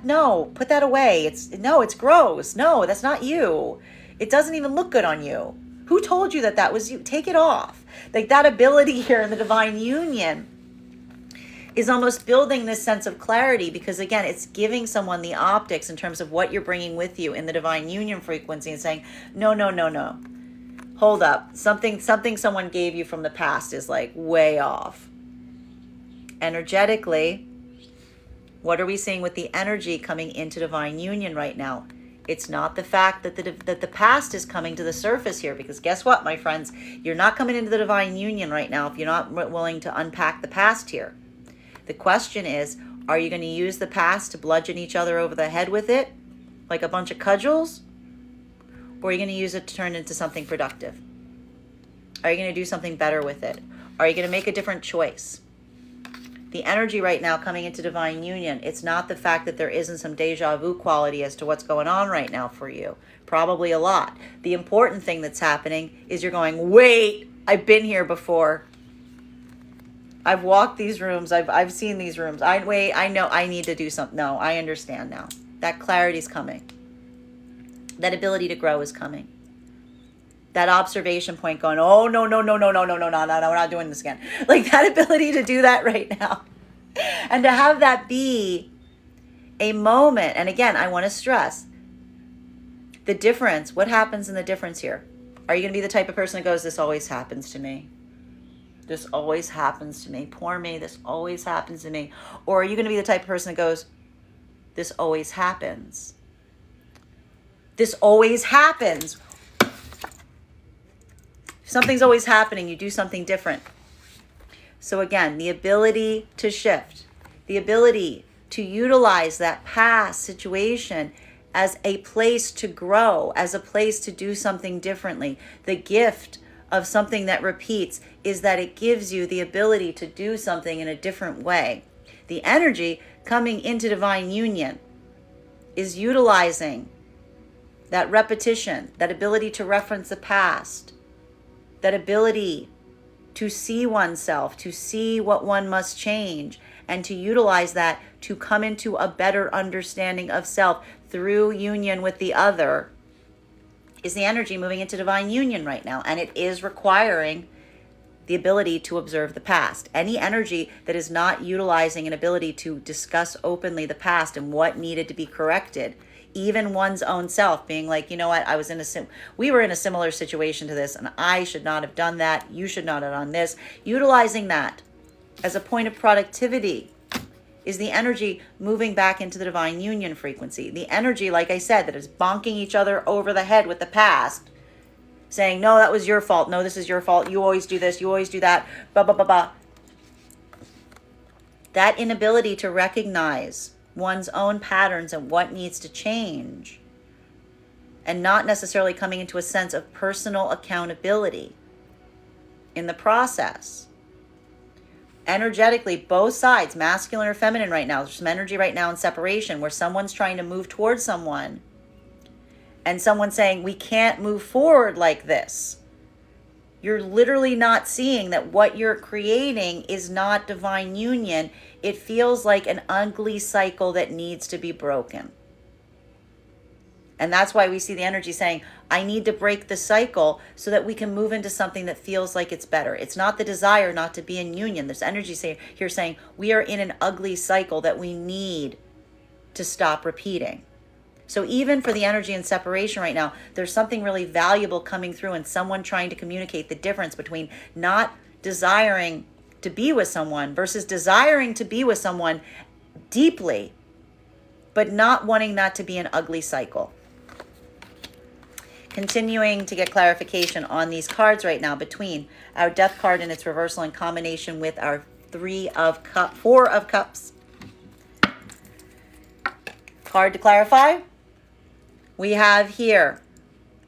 [SPEAKER 1] No, put that away. It's gross. No, that's not you. It doesn't even look good on you. Who told you that was you? Take it off. Like, that ability here in the divine union is almost building this sense of clarity, because again, it's giving someone the optics in terms of what you're bringing with you in the divine union frequency and saying, no. Hold up. Something someone gave you from the past is like way off. Energetically, what are we seeing with the energy coming into divine union right now? It's not the fact that the past is coming to the surface here, because guess what, my friends? You're not coming into the divine union right now if you're not willing to unpack the past here. The question is, are you going to use the past to bludgeon each other over the head with it like a bunch of cudgels? Or are you going to use it to turn into something productive? Are you going to do something better with it? Are you going to make a different choice? The energy right now coming into divine union, it's not the fact that there isn't some deja vu quality as to what's going on right now for you. Probably a lot. The important thing that's happening is you're going, wait, I've been here before. I've walked these rooms. I've seen these rooms. I know I need to do something. No, I understand now. That clarity's coming. That ability to grow is coming. That observation point going, oh, no, we're not doing this again. Like, that ability to do that right now. And to have that be a moment. And again, I want to stress the difference. What happens in the difference here? Are you going to be the type of person that goes, this always happens to me? This always happens to me. Poor me. This always happens to me. Or are you going to be the type of person that goes, this always happens? This always happens. If something's always happening, you do something different. So again, the ability to shift, the ability to utilize that past situation as a place to grow, as a place to do something differently. The gift of something that repeats is that it gives you the ability to do something in a different way. The energy coming into divine union is utilizing that repetition, that ability to reference the past, that ability to see oneself, to see what one must change, and to utilize that to come into a better understanding of self through union with the other, is the energy moving into divine union right now. And it is requiring the ability to observe the past. Any energy that is not utilizing an ability to discuss openly the past and what needed to be corrected, even one's own self being like, you know what, we were in a similar situation to this, and I should not have done that. You should not have done this. Utilizing that as a point of productivity is the energy moving back into the divine union frequency. The energy, like I said, that is bonking each other over the head with the past, saying, no, that was your fault. No, this is your fault. You always do this. You always do that. Blah, blah, blah, blah. That inability to recognize one's own patterns and what needs to change, and not necessarily coming into a sense of personal accountability in the process. Energetically, both sides, masculine or feminine right now, there's some energy right now in separation where someone's trying to move towards someone and someone's saying, we can't move forward like this. You're literally not seeing that what you're creating is not divine union. It feels like an ugly cycle that needs to be broken. And that's why we see the energy saying, I need to break the cycle so that we can move into something that feels like it's better. It's not the desire not to be in union. There's energy here saying we are in an ugly cycle that we need to stop repeating. So even for the energy and separation right now, there's something really valuable coming through and someone trying to communicate the difference between not desiring to be with someone versus desiring to be with someone deeply, but not wanting that to be an ugly cycle. Continuing to get clarification on these cards right now between our Death card and its reversal in combination with our Four of Cups. Card to clarify. We have here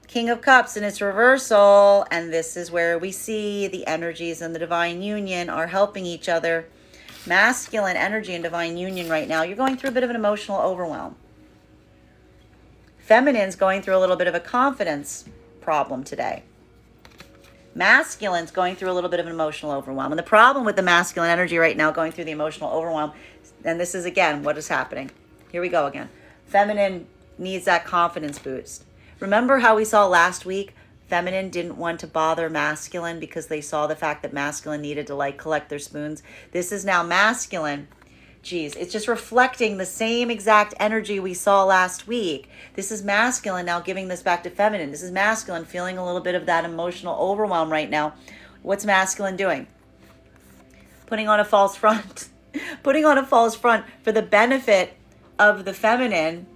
[SPEAKER 1] King of Cups in its reversal, and this is where we see the energies and the divine union are helping each other. Masculine energy and divine union right now. You're going through a bit of an emotional overwhelm. Feminine's going through a little bit of a confidence problem today. Masculine's going through a little bit of an emotional overwhelm. And the problem with the masculine energy right now going through the emotional overwhelm, and this is again what is happening. Here we go again. Feminine needs that confidence boost. Remember how we saw last week, feminine didn't want to bother masculine because they saw the fact that masculine needed to like collect their spoons. This is now masculine. Geez, it's just reflecting the same exact energy we saw last week. This is masculine now giving this back to feminine. This is masculine feeling a little bit of that emotional overwhelm right now. What's masculine doing? Putting on a false front. Putting on a false front for the benefit of the feminine,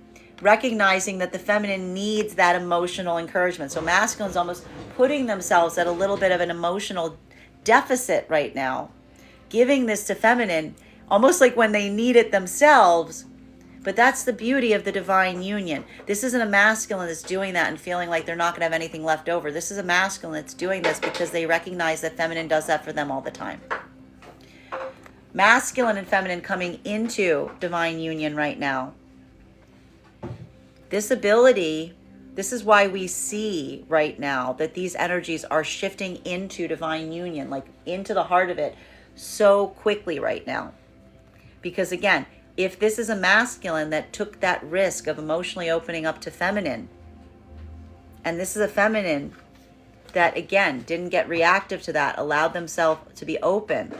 [SPEAKER 1] recognizing that the feminine needs that emotional encouragement. So masculine's almost putting themselves at a little bit of an emotional deficit right now, giving this to feminine, almost like when they need it themselves. But that's the beauty of the divine union. This isn't a masculine that's doing that and feeling like they're not going to have anything left over. This is a masculine that's doing this because they recognize that feminine does that for them all the time. Masculine and feminine coming into divine union right now. This ability, this is why we see right now that these energies are shifting into divine union, like into the heart of it so quickly right now. Because again, if this is a masculine that took that risk of emotionally opening up to feminine, and this is a feminine that again didn't get reactive to that, allowed themselves to be open.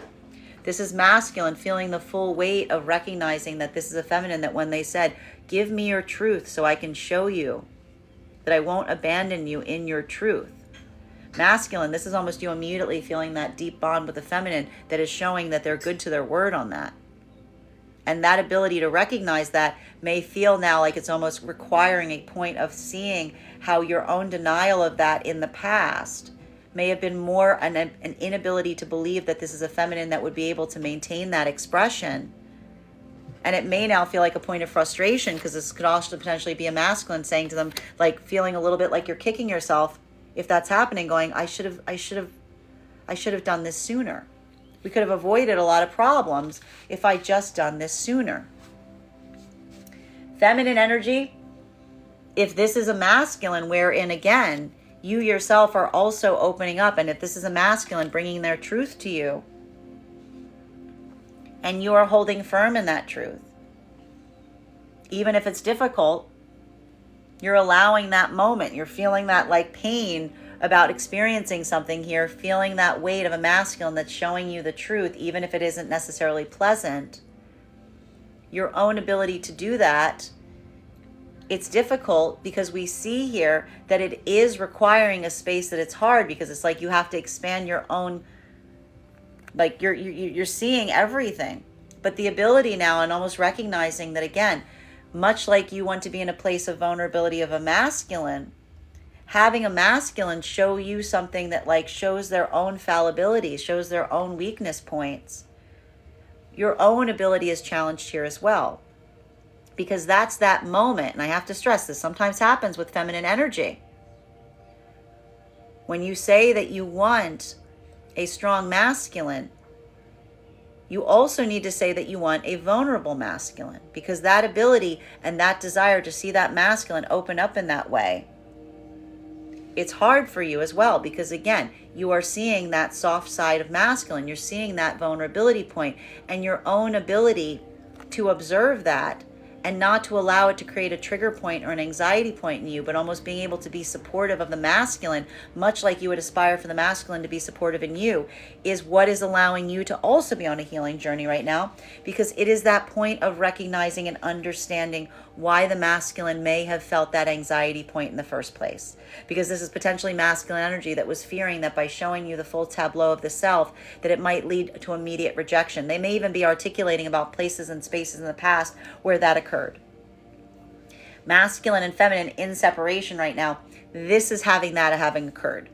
[SPEAKER 1] This is masculine feeling the full weight of recognizing that this is a feminine that when they said, give me your truth so I can show you that I won't abandon you in your truth. Masculine, this is almost you immediately feeling that deep bond with the feminine that is showing that they're good to their word on that. And that ability to recognize that may feel now like it's almost requiring a point of seeing how your own denial of that in the past may have been more an inability to believe that this is a feminine that would be able to maintain that expression. And it may now feel like a point of frustration because this could also potentially be a masculine saying to them, like feeling a little bit like you're kicking yourself if that's happening, going, I should have done this sooner. We could have avoided a lot of problems if I just done this sooner. Feminine energy, if this is a masculine wherein, again, you yourself are also opening up, and if this is a masculine bringing their truth to you, and you are holding firm in that truth, even if it's difficult, you're allowing that moment. You're feeling that like pain about experiencing something here, feeling that weight of a masculine that's showing you the truth, even if it isn't necessarily pleasant. Your own ability to do that, it's difficult because we see here that it is requiring a space that it's hard because it's like you have to expand your own, like you're seeing everything. But the ability now and almost recognizing that, again, much like you want to be in a place of vulnerability of a masculine, having a masculine show you something that like shows their own fallibility, shows their own weakness points. Your own ability is challenged here as well. Because that's that moment, and I have to stress this sometimes happens with feminine energy. When you say that you want a strong masculine, you also need to say that you want a vulnerable masculine, because that ability and that desire to see that masculine open up in that way, it's hard for you as well, because again, you are seeing that soft side of masculine, you're seeing that vulnerability point, and your own ability to observe that and not to allow it to create a trigger point or an anxiety point in you, but almost being able to be supportive of the masculine, much like you would aspire for the masculine to be supportive in you, is what is allowing you to also be on a healing journey right now, because it is that point of recognizing and understanding why the masculine may have felt that anxiety point in the first place. Because this is potentially masculine energy that was fearing that by showing you the full tableau of the self, that it might lead to immediate rejection. They may even be articulating about places and spaces in the past where that occurred. Masculine and feminine in separation right now, this is having occurred.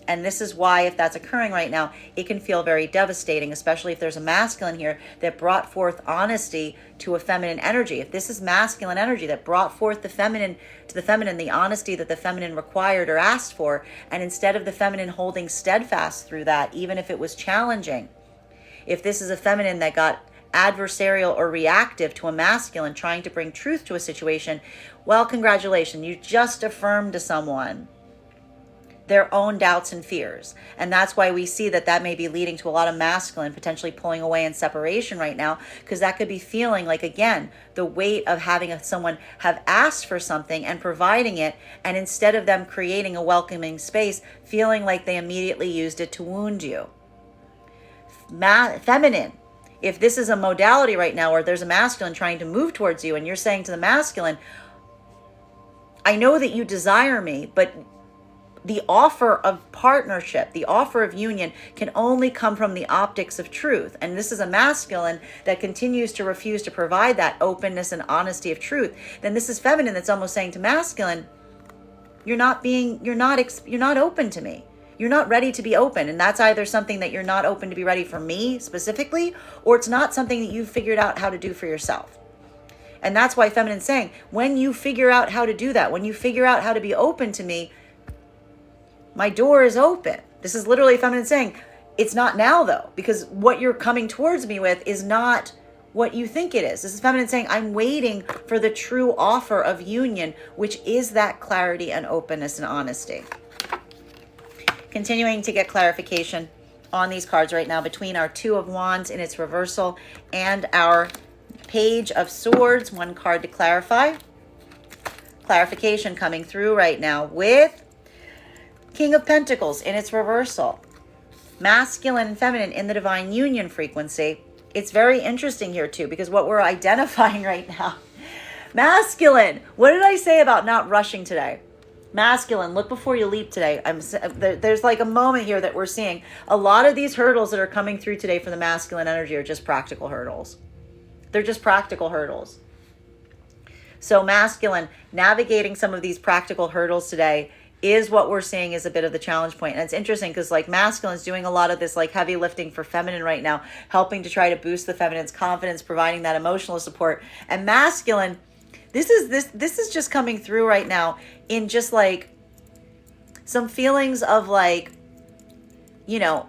[SPEAKER 1] And this is why, if that's occurring right now, it can feel very devastating, especially if there's a masculine here that brought forth honesty to a feminine energy. If this is masculine energy that brought forth the feminine to the feminine, the honesty that the feminine required or asked for, and instead of the feminine holding steadfast through that, even if it was challenging, if this is a feminine that got adversarial or reactive to a masculine trying to bring truth to a situation, well, congratulations, you just affirmed to someone their own doubts and fears. And that's why we see that may be leading to a lot of masculine potentially pulling away in separation right now, because that could be feeling like, again, the weight of having someone have asked for something and providing it, and instead of them creating a welcoming space, feeling like they immediately used it to wound you. Feminine, if this is a modality right now where there's a masculine trying to move towards you and you're saying to the masculine, I know that you desire me, but the offer of partnership, the offer of union can only come from the optics of truth. And this is a masculine that continues to refuse to provide that openness and honesty of truth. Then this is feminine that's almost saying to masculine, you're not open to me. You're not ready to be open. And that's either something that you're not open to be ready for me specifically, or it's not something that you've figured out how to do for yourself. And that's why feminine's saying, when you figure out how to do that, when you figure out how to be open to me, my door is open. This is literally feminine saying, it's not now though, because what you're coming towards me with is not what you think it is. This is feminine saying, I'm waiting for the true offer of union, which is that clarity and openness and honesty. Continuing to get clarification on these cards right now between our Two of Wands in its reversal and our Page of Swords. One card to clarify. Clarification coming through right now with King of Pentacles in its reversal. Masculine and feminine in the divine union frequency. It's very interesting here too, because what we're identifying right now. Masculine, what did I say about not rushing today? Masculine, look before you leap today. There's like a moment here that we're seeing. A lot of these hurdles that are coming through today for the masculine energy are just practical hurdles. They're just practical hurdles. So masculine, navigating some of these practical hurdles today is what we're seeing is a bit of the challenge point. And it's interesting because like masculine is doing a lot of this like heavy lifting for feminine right now, helping to try to boost the feminine's confidence, providing that emotional support. And masculine, this is just coming through right now in just like some feelings of like, you know,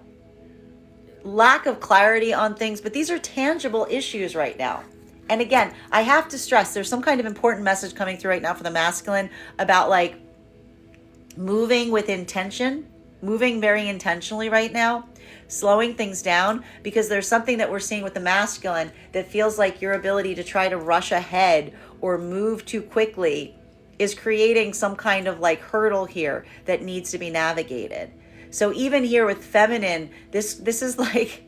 [SPEAKER 1] lack of clarity on things, but these are tangible issues right now. And again, I have to stress there's some kind of important message coming through right now for the masculine about like moving with intention, moving very intentionally right now, slowing things down, because there's something that we're seeing with the masculine that feels like your ability to try to rush ahead or move too quickly is creating some kind of like hurdle here that needs to be navigated. So even here with feminine, this is like,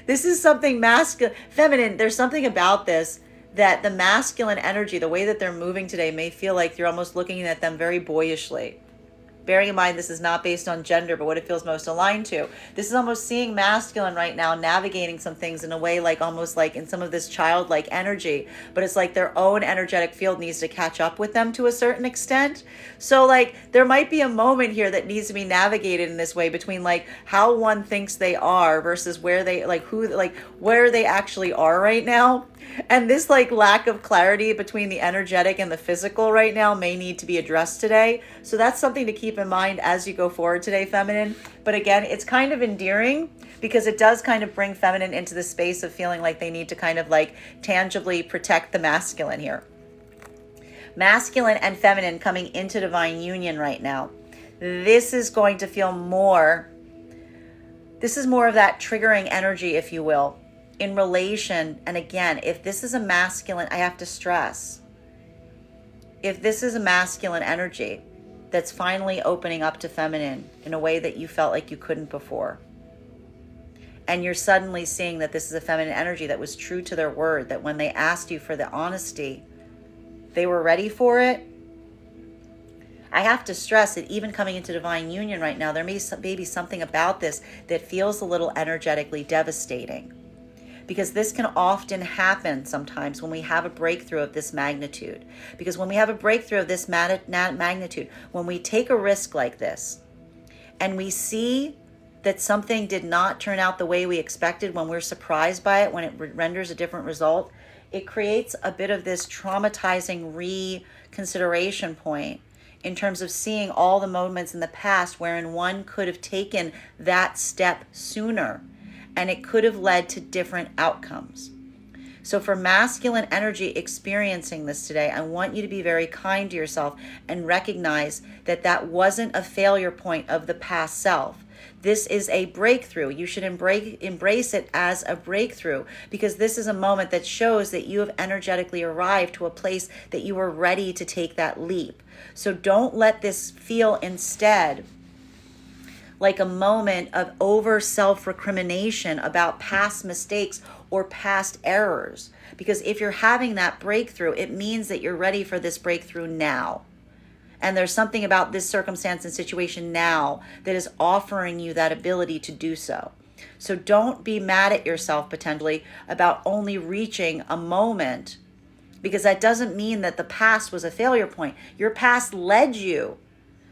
[SPEAKER 1] this is something masculine, feminine, there's something about this that the masculine energy, the way that they're moving today may feel like you're almost looking at them very boyishly. Bearing in mind, this is not based on gender, but what it feels most aligned to. This is almost seeing masculine right now navigating some things in a way like almost like in some of this childlike energy, but it's like their own energetic field needs to catch up with them to a certain extent. So like there might be a moment here that needs to be navigated in this way between like how one thinks they are versus where they like who like where they actually are right now. And this like lack of clarity between the energetic and the physical right now may need to be addressed today. So that's something to keep in mind as you go forward today, feminine. But again, it's kind of endearing because it does kind of bring feminine into the space of feeling like they need to kind of like tangibly protect the masculine here. Masculine and feminine coming into divine union right now. This is going to feel more, this is more of that triggering energy, if you will. in relation, and again, if this is a masculine, I have to stress, if this is a masculine energy that's finally opening up to feminine in a way that you felt like you couldn't before, and you're suddenly seeing that this is a feminine energy that was true to their word, that when they asked you for the honesty, they were ready for it. I have to stress that even coming into divine union right now, there may be something about this that feels a little energetically devastating, because this can often happen sometimes when we have a breakthrough of this magnitude. Because when we have a breakthrough of this magnitude, when we take a risk like this and we see that something did not turn out the way we expected, when we're surprised by it, when it renders a different result, it creates a bit of this traumatizing reconsideration point in terms of seeing all the moments in the past wherein one could have taken that step sooner, and it could have led to different outcomes. So for masculine energy experiencing this today, I want you to be very kind to yourself and recognize that that wasn't a failure point of the past self. This is a breakthrough. You should embrace it as a breakthrough, because this is a moment that shows that you have energetically arrived to a place that you are ready to take that leap. So don't let this feel instead like a moment of over self-recrimination about past mistakes or past errors. Because if you're having that breakthrough, it means that you're ready for this breakthrough now. And there's something about this circumstance and situation now that is offering you that ability to do so. So don't be mad at yourself potentially about only reaching a moment, because that doesn't mean that the past was a failure point. Your past led you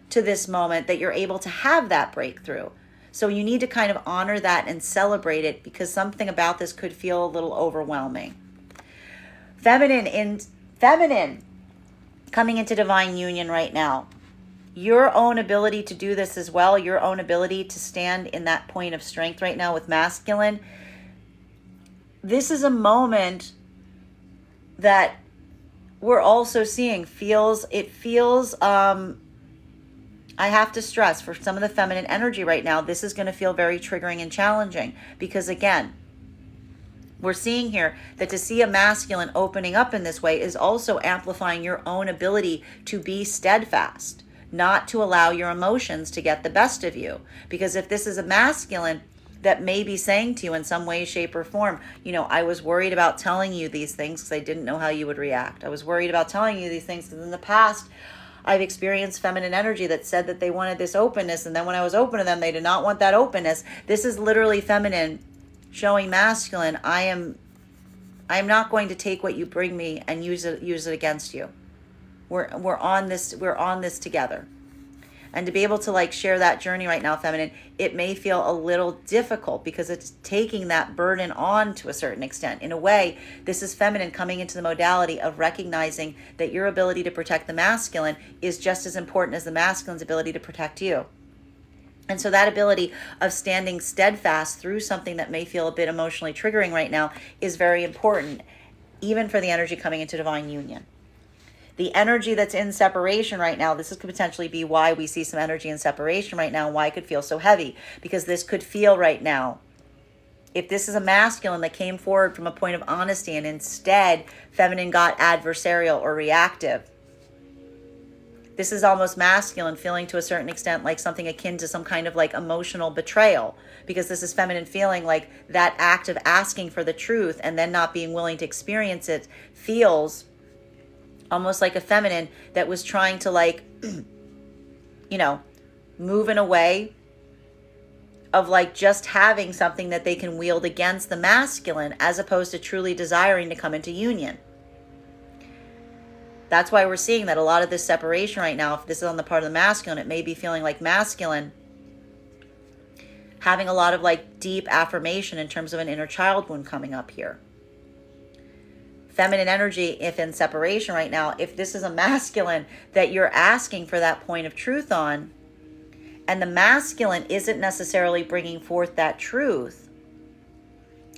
[SPEAKER 1] to this moment that you're able to have that breakthrough. So you need to kind of honor that and celebrate it, because something about this could feel a little overwhelming. Feminine coming into divine union right now. Your own ability to do this as well, your own ability to stand in that point of strength right now with masculine. This is a moment that we're also seeing I have to stress, for some of the feminine energy right now, this is going to feel very triggering and challenging, because again, we're seeing here that to see a masculine opening up in this way is also amplifying your own ability to be steadfast, not to allow your emotions to get the best of you. Because if this is a masculine that may be saying to you in some way, shape, or form, I was worried about telling you these things because I didn't know how you would react. I was worried about telling you these things because in the past, I've experienced feminine energy that said that they wanted this openness, and then when I was open to them, they did not want that openness. This is literally feminine showing masculine, I am not going to take what you bring me and use it against you. We're on this together. And to be able to share that journey right now, feminine, it may feel a little difficult because it's taking that burden on to a certain extent. In a way, this is feminine coming into the modality of recognizing that your ability to protect the masculine is just as important as the masculine's ability to protect you. And so that ability of standing steadfast through something that may feel a bit emotionally triggering right now is very important, even for the energy coming into divine union. The energy that's in separation right now, this could potentially be why we see some energy in separation right now and why it could feel so heavy, because this could feel right now, if this is a masculine that came forward from a point of honesty and instead feminine got adversarial or reactive, this is almost masculine feeling to a certain extent like something akin to some kind of emotional betrayal, because this is feminine feeling like that act of asking for the truth and then not being willing to experience it feels almost like a feminine that was trying to move in a way of just having something that they can wield against the masculine, as opposed to truly desiring to come into union. That's why we're seeing that a lot of this separation right now, if this is on the part of the masculine, it may be feeling like masculine having a lot of deep affirmation in terms of an inner child wound coming up here. Feminine energy, if in separation right now, if this is a masculine that you're asking for that point of truth on, and the masculine isn't necessarily bringing forth that truth,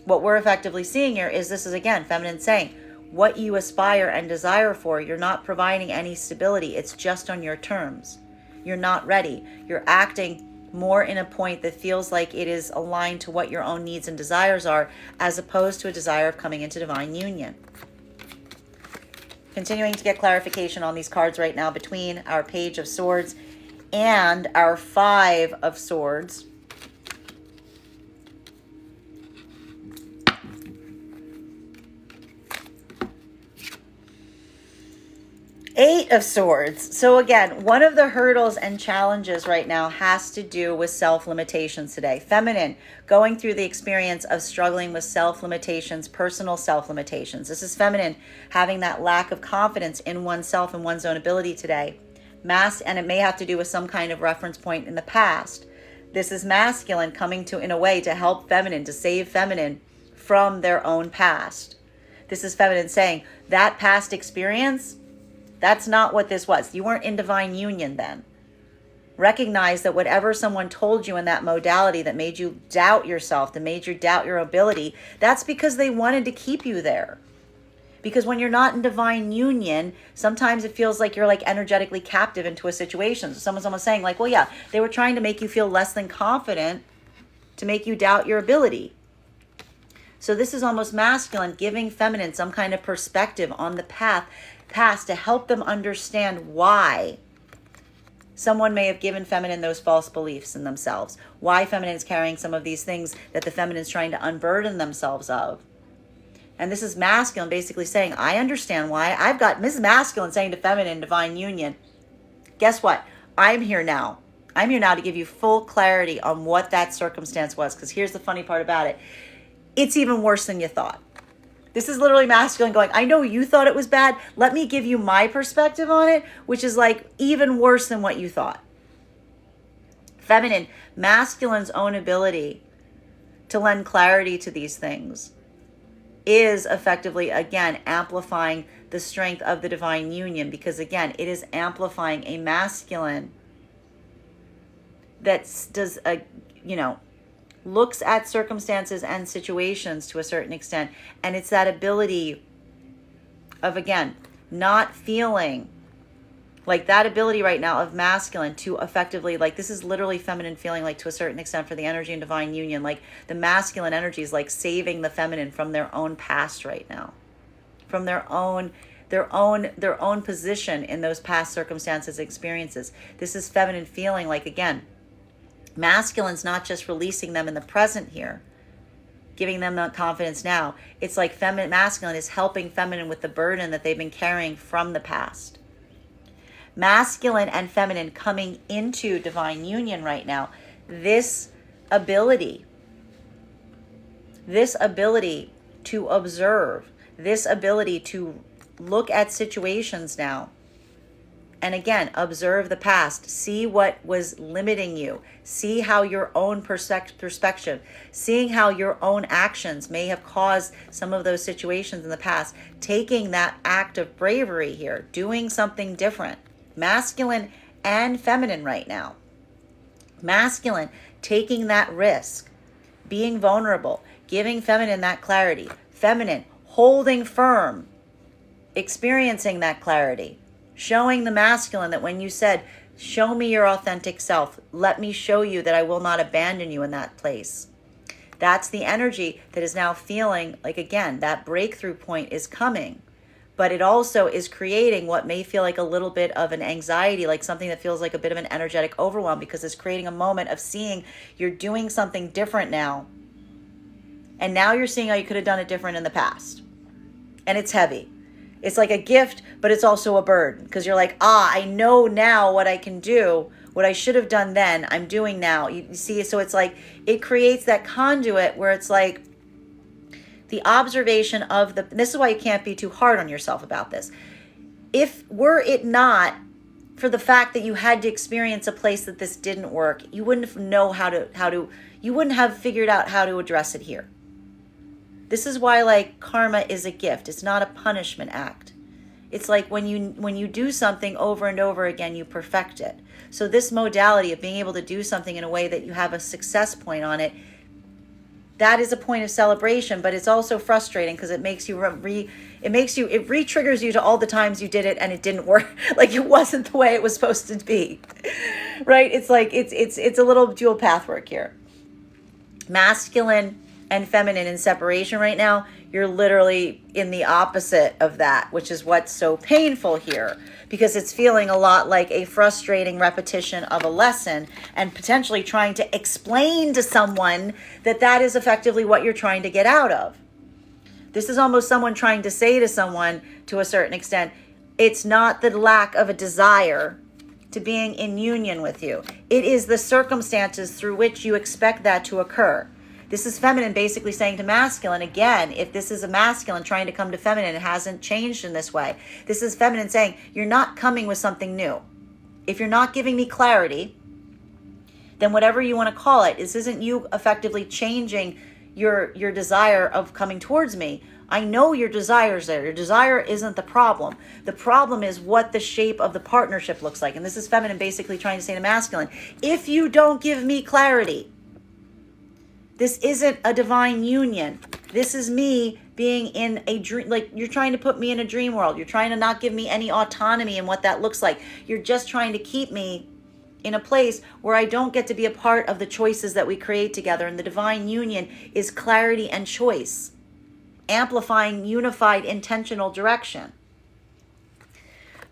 [SPEAKER 1] what we're effectively seeing here is this is, again, feminine saying, what you aspire and desire for, you're not providing any stability. It's just on your terms. You're not ready. You're acting more in a point that feels like it is aligned to what your own needs and desires are, as opposed to a desire of coming into divine union. Continuing to get clarification on these cards right now between our Page of Swords and our Five of Swords. Eight of Swords. So again, one of the hurdles and challenges right now has to do with self-limitations today. Feminine, going through the experience of struggling with self-limitations, personal self-limitations. This is feminine having that lack of confidence in oneself and one's own ability today. And it may have to do with some kind of reference point in the past. This is masculine coming to, in a way, to help feminine, to save feminine from their own past. This is feminine saying, that past experience, that's not what this was. You weren't in divine union then. Recognize that whatever someone told you in that modality that made you doubt yourself, that made you doubt your ability, that's because they wanted to keep you there. Because when you're not in divine union, sometimes it feels like you're like energetically captive into a situation. So someone's almost saying like, well, yeah, they were trying to make you feel less than confident to make you doubt your ability. So this is almost masculine, giving feminine some kind of perspective on the past to help them understand why someone may have given feminine those false beliefs in themselves, why feminine is carrying some of these things that the feminine is trying to unburden themselves of. And this is masculine basically saying, I understand why. This is masculine saying to feminine, divine union, guess what? I'm here now. I'm here now to give you full clarity on what that circumstance was. Because here's the funny part about it. It's even worse than you thought. This is literally masculine going, I know you thought it was bad. Let me give you my perspective on it, which is like even worse than what you thought. Feminine, masculine's own ability to lend clarity to these things is effectively, again, amplifying the strength of the divine union, because again, it is amplifying a masculine that does a, looks at circumstances and situations to a certain extent. And it's that ability of, again, not feeling like that ability right now of masculine to effectively, like this is literally feminine feeling like to a certain extent for the energy in divine union, like the masculine energy is like saving the feminine from their own past right now, from their own position in those past circumstances, experiences. This is feminine feeling like, again, masculine's not just releasing them in the present here, giving them that confidence now. It's like masculine is helping feminine with the burden that they've been carrying from the past. Masculine and feminine coming into divine union right now. This ability to observe, this ability to look at situations now, and again, observe the past. See what was limiting you. See how your own perspective, seeing how your own actions may have caused some of those situations in the past. Taking that act of bravery here, doing something different. Masculine and feminine right now. Masculine, taking that risk, being vulnerable, giving feminine that clarity. Feminine, holding firm, experiencing that clarity. Showing the masculine that when you said, show me your authentic self, let me show you that I will not abandon you in that place. That's the energy that is now feeling like, again, that breakthrough point is coming. But it also is creating what may feel like a little bit of an anxiety, like something that feels like a bit of an energetic overwhelm, because it's creating a moment of seeing you're doing something different now. And now you're seeing how you could have done it different in the past. And it's heavy. It's like a gift, but it's also a burden, because you're like, I know now what I can do. What I should have done then, I'm doing now. You see, so it's like it creates that conduit where it's like the observation of this is why you can't be too hard on yourself about this. Were it not for the fact that you had to experience a place that this didn't work, you wouldn't know you wouldn't have figured out how to address it here. This is why, like, karma is a gift. It's not a punishment act. It's like when you do something over and over again, you perfect it. So this modality of being able to do something in a way that you have a success point on it that is a point of celebration, but it's also frustrating because it makes you it re-triggers you to all the times you did it and it didn't work. Like it wasn't the way it was supposed to be. Right? It's like it's a little dual path work here. Masculine and feminine in separation right now, you're literally in the opposite of that, which is what's so painful here, because it's feeling a lot like a frustrating repetition of a lesson and potentially trying to explain to someone that that is effectively what you're trying to get out of. This is almost someone trying to say to someone, to a certain extent, it's not the lack of a desire to being in union with you. It is the circumstances through which you expect that to occur. This is feminine basically saying to masculine, again, if this is a masculine trying to come to feminine, it hasn't changed in this way. This is feminine saying, you're not coming with something new. If you're not giving me clarity, then whatever you want to call it, this isn't you effectively changing your desire of coming towards me. I know your desire's there. Your desire isn't the problem. The problem is what the shape of the partnership looks like. And this is feminine basically trying to say to masculine, if you don't give me clarity, this isn't a divine union. This is me being in a dream. Like you're trying to put me in a dream world. You're trying to not give me any autonomy in what that looks like. You're just trying to keep me in a place where I don't get to be a part of the choices that we create together. And the divine union is clarity and choice, amplifying unified intentional direction.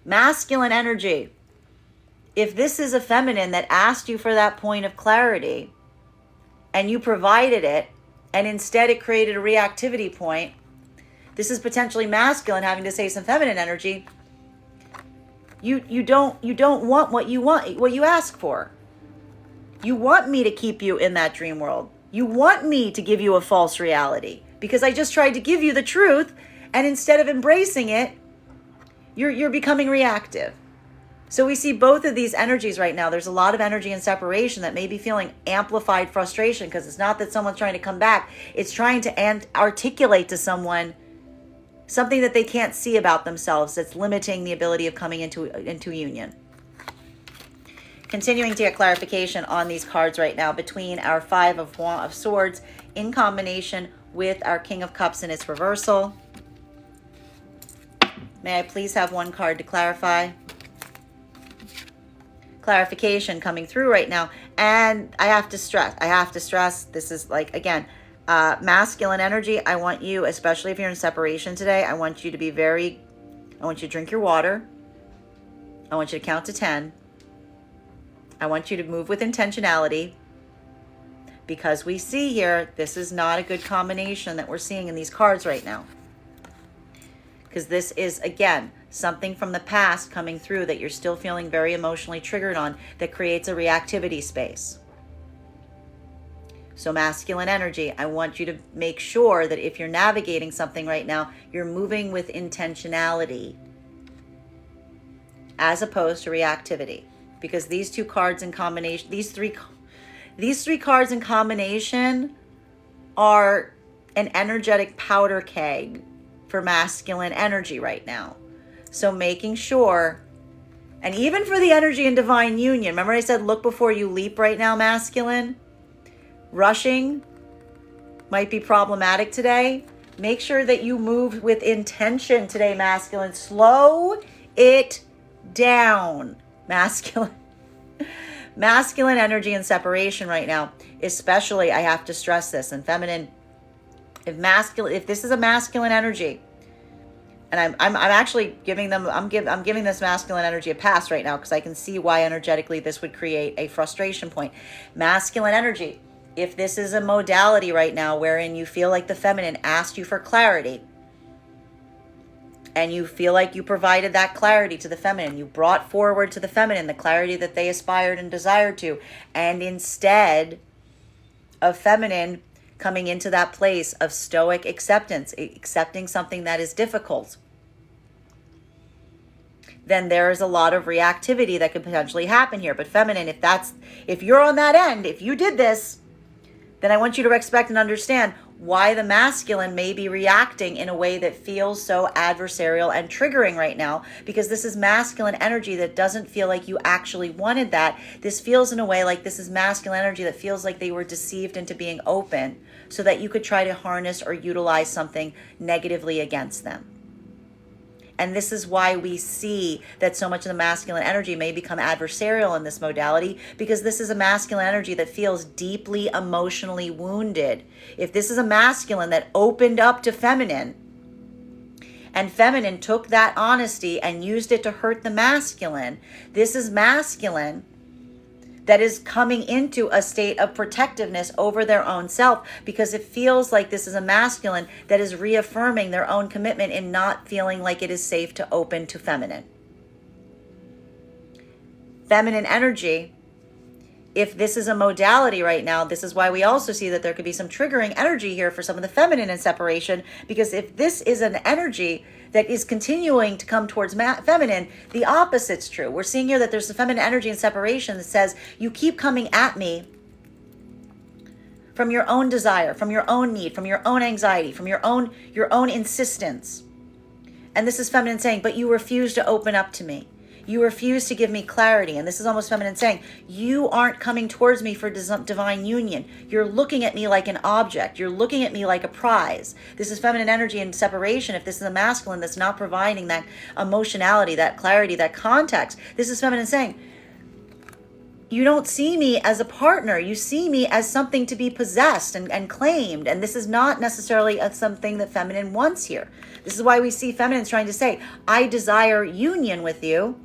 [SPEAKER 1] Masculine energy. If this is a feminine that asked you for that point of clarity, and you provided it, and instead it created a reactivity point, this is potentially masculine having to say some feminine energy. You don't want what you ask for. You want me to keep you in that dream world. You want me to give you a false reality because I just tried to give you the truth, and instead of embracing it, you're becoming reactive. So we see both of these energies right now. There's a lot of energy in separation that may be feeling amplified frustration because it's not that someone's trying to come back. It's trying to articulate to someone something that they can't see about themselves that's limiting the ability of coming into union. Continuing to get clarification on these cards right now between our Five of Swords in combination with our King of Cups in its reversal. May I please have one card to clarify? Clarification coming through right now. And I have to stress, this is like, again, masculine energy. I want you, especially if you're in separation today, I want you to drink your water. I want you to count to 10. I want you to move with intentionality, because we see here, this is not a good combination that we're seeing in these cards right now. Because this is, again, something from the past coming through that you're still feeling very emotionally triggered on, that creates a reactivity space. So masculine energy, I want you to make sure that if you're navigating something right now, you're moving with intentionality as opposed to reactivity. Because these two cards in combination, these three cards in combination are an energetic powder keg for masculine energy right now. So making sure, and even for the energy in divine union, remember I said look before you leap right now, masculine? Rushing might be problematic today. Make sure that you move with intention today, masculine. Slow it down, masculine. Masculine energy and separation right now, especially, I have to stress this, and feminine, if this is a masculine energy, and I'm actually giving them, I'm giving this masculine energy a pass right now because I can see why energetically this would create a frustration point. Masculine energy, if this is a modality right now wherein you feel like the feminine asked you for clarity, and you feel like you provided that clarity to the feminine, you brought forward to the feminine the clarity that they aspired and desired to, and instead of feminine coming into that place of stoic acceptance, accepting something that is difficult, then there is a lot of reactivity that could potentially happen here. But feminine, if you're on that end, if you did this, then I want you to respect and understand why the masculine may be reacting in a way that feels so adversarial and triggering right now, because this is masculine energy that doesn't feel like you actually wanted that. This feels in a way like this is masculine energy that feels like they were deceived into being open so that you could try to harness or utilize something negatively against them. And this is why we see that so much of the masculine energy may become adversarial in this modality, because this is a masculine energy that feels deeply emotionally wounded. If this is a masculine that opened up to feminine, and feminine took that honesty and used it to hurt the masculine, this is masculine that is coming into a state of protectiveness over their own self, because it feels like this is a masculine that is reaffirming their own commitment in not feeling like it is safe to open to feminine. Feminine energy, if this is a modality right now, this is why we also see that there could be some triggering energy here for some of the feminine in separation, because if this is an energy that is continuing to come towards feminine, the opposite's true. We're seeing here that there's the feminine energy in separation that says, you keep coming at me from your own desire, from your own need, from your own anxiety, from your own insistence. And this is feminine saying, but you refuse to open up to me. You refuse to give me clarity. And this is almost feminine saying, you aren't coming towards me for divine union. You're looking at me like an object. You're looking at me like a prize. This is feminine energy in separation. If this is a masculine that's not providing that emotionality, that clarity, that context, this is feminine saying, you don't see me as a partner. You see me as something to be possessed and claimed. And this is not necessarily something that feminine wants here. This is why we see feminine trying to say, I desire union with you,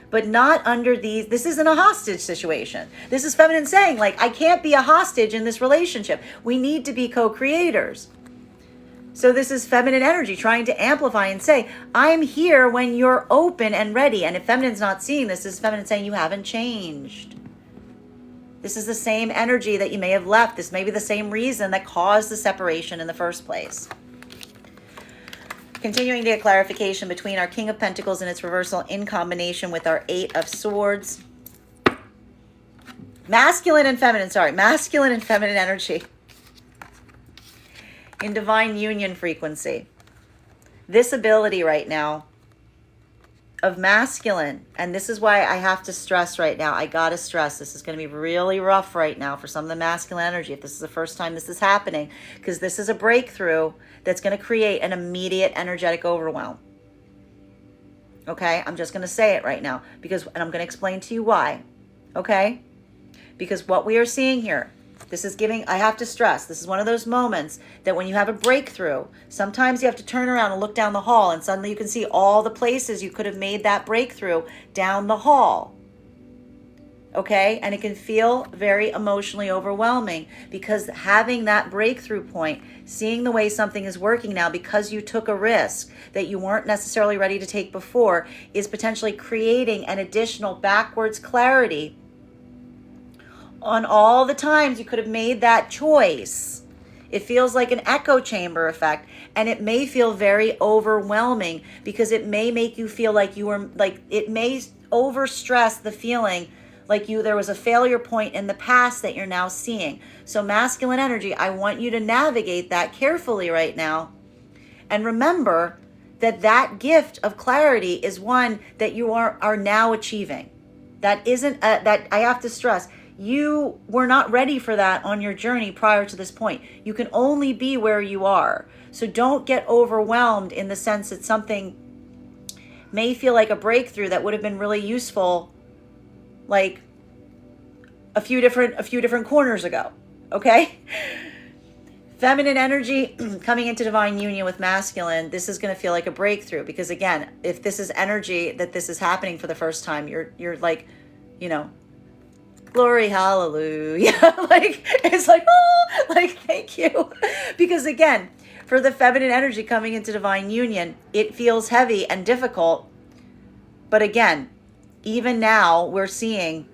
[SPEAKER 1] but not under these. This isn't a hostage situation. This is feminine saying, like, I can't be a hostage in this relationship. We need to be co-creators. So this is feminine energy trying to amplify and say, I'm here when you're open and ready. And if feminine's not seeing this, this is feminine saying, you haven't changed. This is the same energy that you may have left. This may be the same reason that caused the separation in the first place. Continuing to get clarification between our King of Pentacles and its reversal in combination with our Eight of Swords. Masculine and feminine energy in divine union frequency. This ability right now of masculine, and this is why I have to stress right now, I gotta stress, this is going to be really rough right now for some of the masculine energy if this is the first time this is happening, because this is a breakthrough that's going to create an immediate energetic overwhelm. Okay, I'm just going to say it right now, and I'm going to explain to you why. Okay, because what we are seeing here, this is giving, I have to stress, this is one of those moments that when you have a breakthrough, sometimes you have to turn around and look down the hall and suddenly you can see all the places you could have made that breakthrough down the hall. Okay, and it can feel very emotionally overwhelming, because having that breakthrough point, seeing the way something is working now because you took a risk that you weren't necessarily ready to take before, is potentially creating an additional backwards clarity on all the times you could have made that choice. It feels like an echo chamber effect, and it may feel very overwhelming because it may make you feel like you were, like, it may overstress the feeling like there was a failure point in the past that you're now seeing. So masculine energy, I want you to navigate that carefully right now. And remember that gift of clarity is one that you are now achieving. That isn't, that I have to stress, you were not ready for that on your journey prior to this point. You can only be where you are. So don't get overwhelmed in the sense that something may feel like a breakthrough that would have been really useful like a few different corners ago. Okay? Feminine energy coming into divine union with masculine, this is going to feel like a breakthrough, because again, if this is energy that this is happening for the first time, you're like, you know, glory, hallelujah. Like, it's like, oh, like, thank you. Because again, for the feminine energy coming into divine union, it feels heavy and difficult. But again, even now we're seeing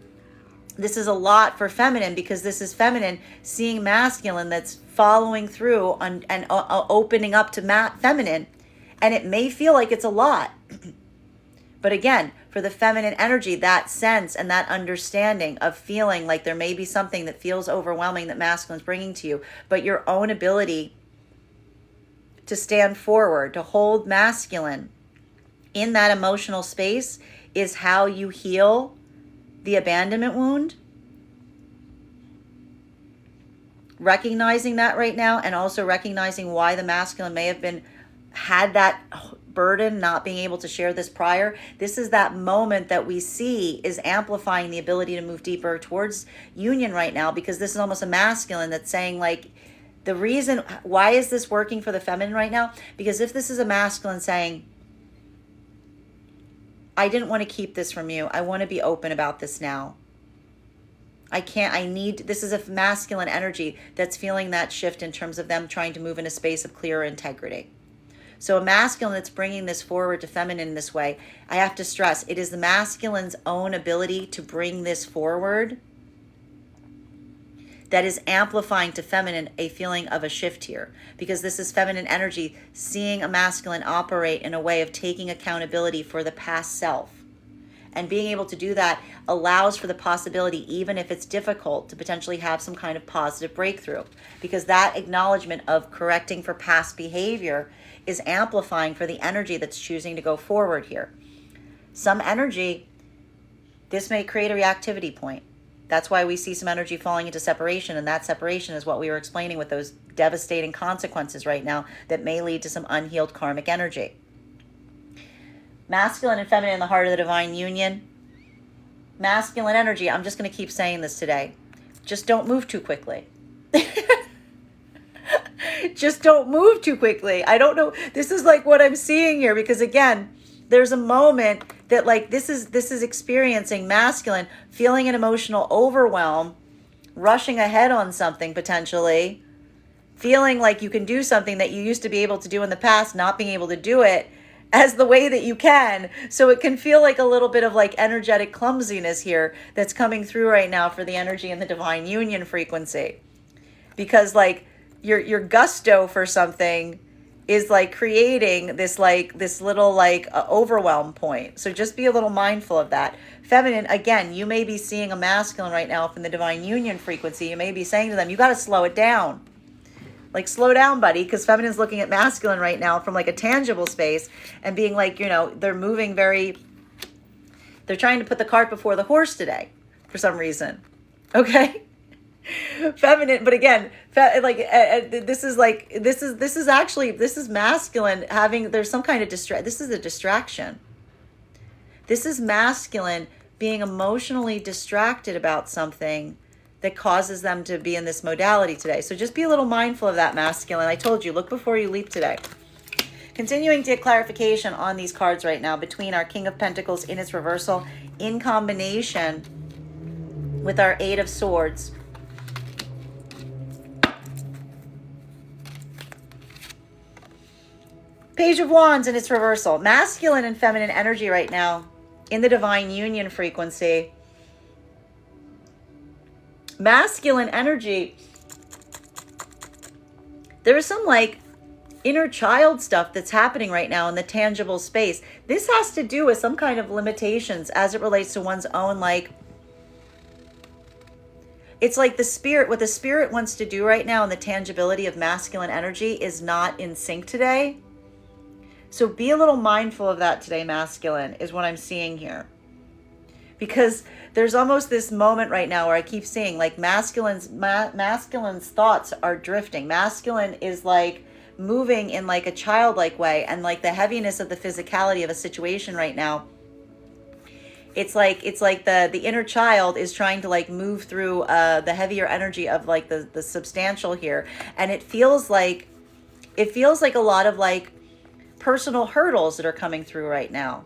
[SPEAKER 1] this is a lot for feminine, because this is feminine seeing masculine that's following through and opening up to feminine. And it may feel like it's a lot, But again, for the feminine energy, that sense and that understanding of feeling like there may be something that feels overwhelming that masculine's bringing to you, but your own ability to stand forward, to hold masculine in that emotional space is how you heal the abandonment wound. Recognizing that right now, and also recognizing why the masculine may have had that burden not being able to share this prior. This is that moment that we see is amplifying the ability to move deeper towards union right now, because this is almost a masculine that's saying like, the reason why is this working for the feminine right now? Because if this is a masculine saying, I didn't want to keep this from you, I want to be open about this now. This is a masculine energy that's feeling that shift in terms of them trying to move in a space of clearer integrity. So a masculine that's bringing this forward to feminine in this way, I have to stress, it is the masculine's own ability to bring this forward that is amplifying to feminine a feeling of a shift here. Because this is feminine energy seeing a masculine operate in a way of taking accountability for the past self. And being able to do that allows for the possibility, even if it's difficult, to potentially have some kind of positive breakthrough. Because that acknowledgement of correcting for past behavior is amplifying for the energy that's choosing to go forward here. Some energy, this may create a reactivity point. That's why we see some energy falling into separation, and that separation is what we were explaining with those devastating consequences right now that may lead to some unhealed karmic energy. Masculine and feminine in the heart of the divine union. Masculine energy, I'm just going to keep saying this today. Just don't move too quickly. Just don't move too quickly. I don't know. This is like what I'm seeing here, because again, there's a moment that like this is experiencing masculine, feeling an emotional overwhelm, rushing ahead on something potentially, feeling like you can do something that you used to be able to do in the past, not being able to do it as the way that you can. So it can feel like a little bit of like energetic clumsiness here that's coming through right now for the energy in the divine union frequency. Because like your gusto for something is like creating this little overwhelm point. So just be a little mindful of that. Feminine, again, you may be seeing a masculine right now from the divine union frequency. You may be saying to them, you got to slow it down. Like, slow down, buddy, because feminine's looking at masculine right now from like a tangible space and being like, they're moving they're trying to put the cart before the horse today for some reason. Okay? Feminine, but again, this is masculine there's some kind of this is a distraction. This is masculine being emotionally distracted about something that causes them to be in this modality today. So just be a little mindful of that, masculine. I told you, look before you leap today. Continuing to get clarification on these cards right now between our King of Pentacles in its reversal in combination with our Eight of Swords. Page of Wands in its reversal. Masculine and feminine energy right now in the divine union frequency. Masculine energy, there is some like inner child stuff that's happening right now in the tangible space. This has to do with some kind of limitations as it relates to one's own, it's like what the spirit wants to do right now in the tangibility of masculine energy is not in sync today. So be a little mindful of that today, masculine, is what I'm seeing here. Because there's almost this moment right now where I keep seeing like masculine's thoughts are drifting. Masculine is like moving in like a childlike way, and like the heaviness of the physicality of a situation right now. It's like the inner child is trying to like move through the heavier energy of like the substantial here, and it feels like a lot of like personal hurdles that are coming through right now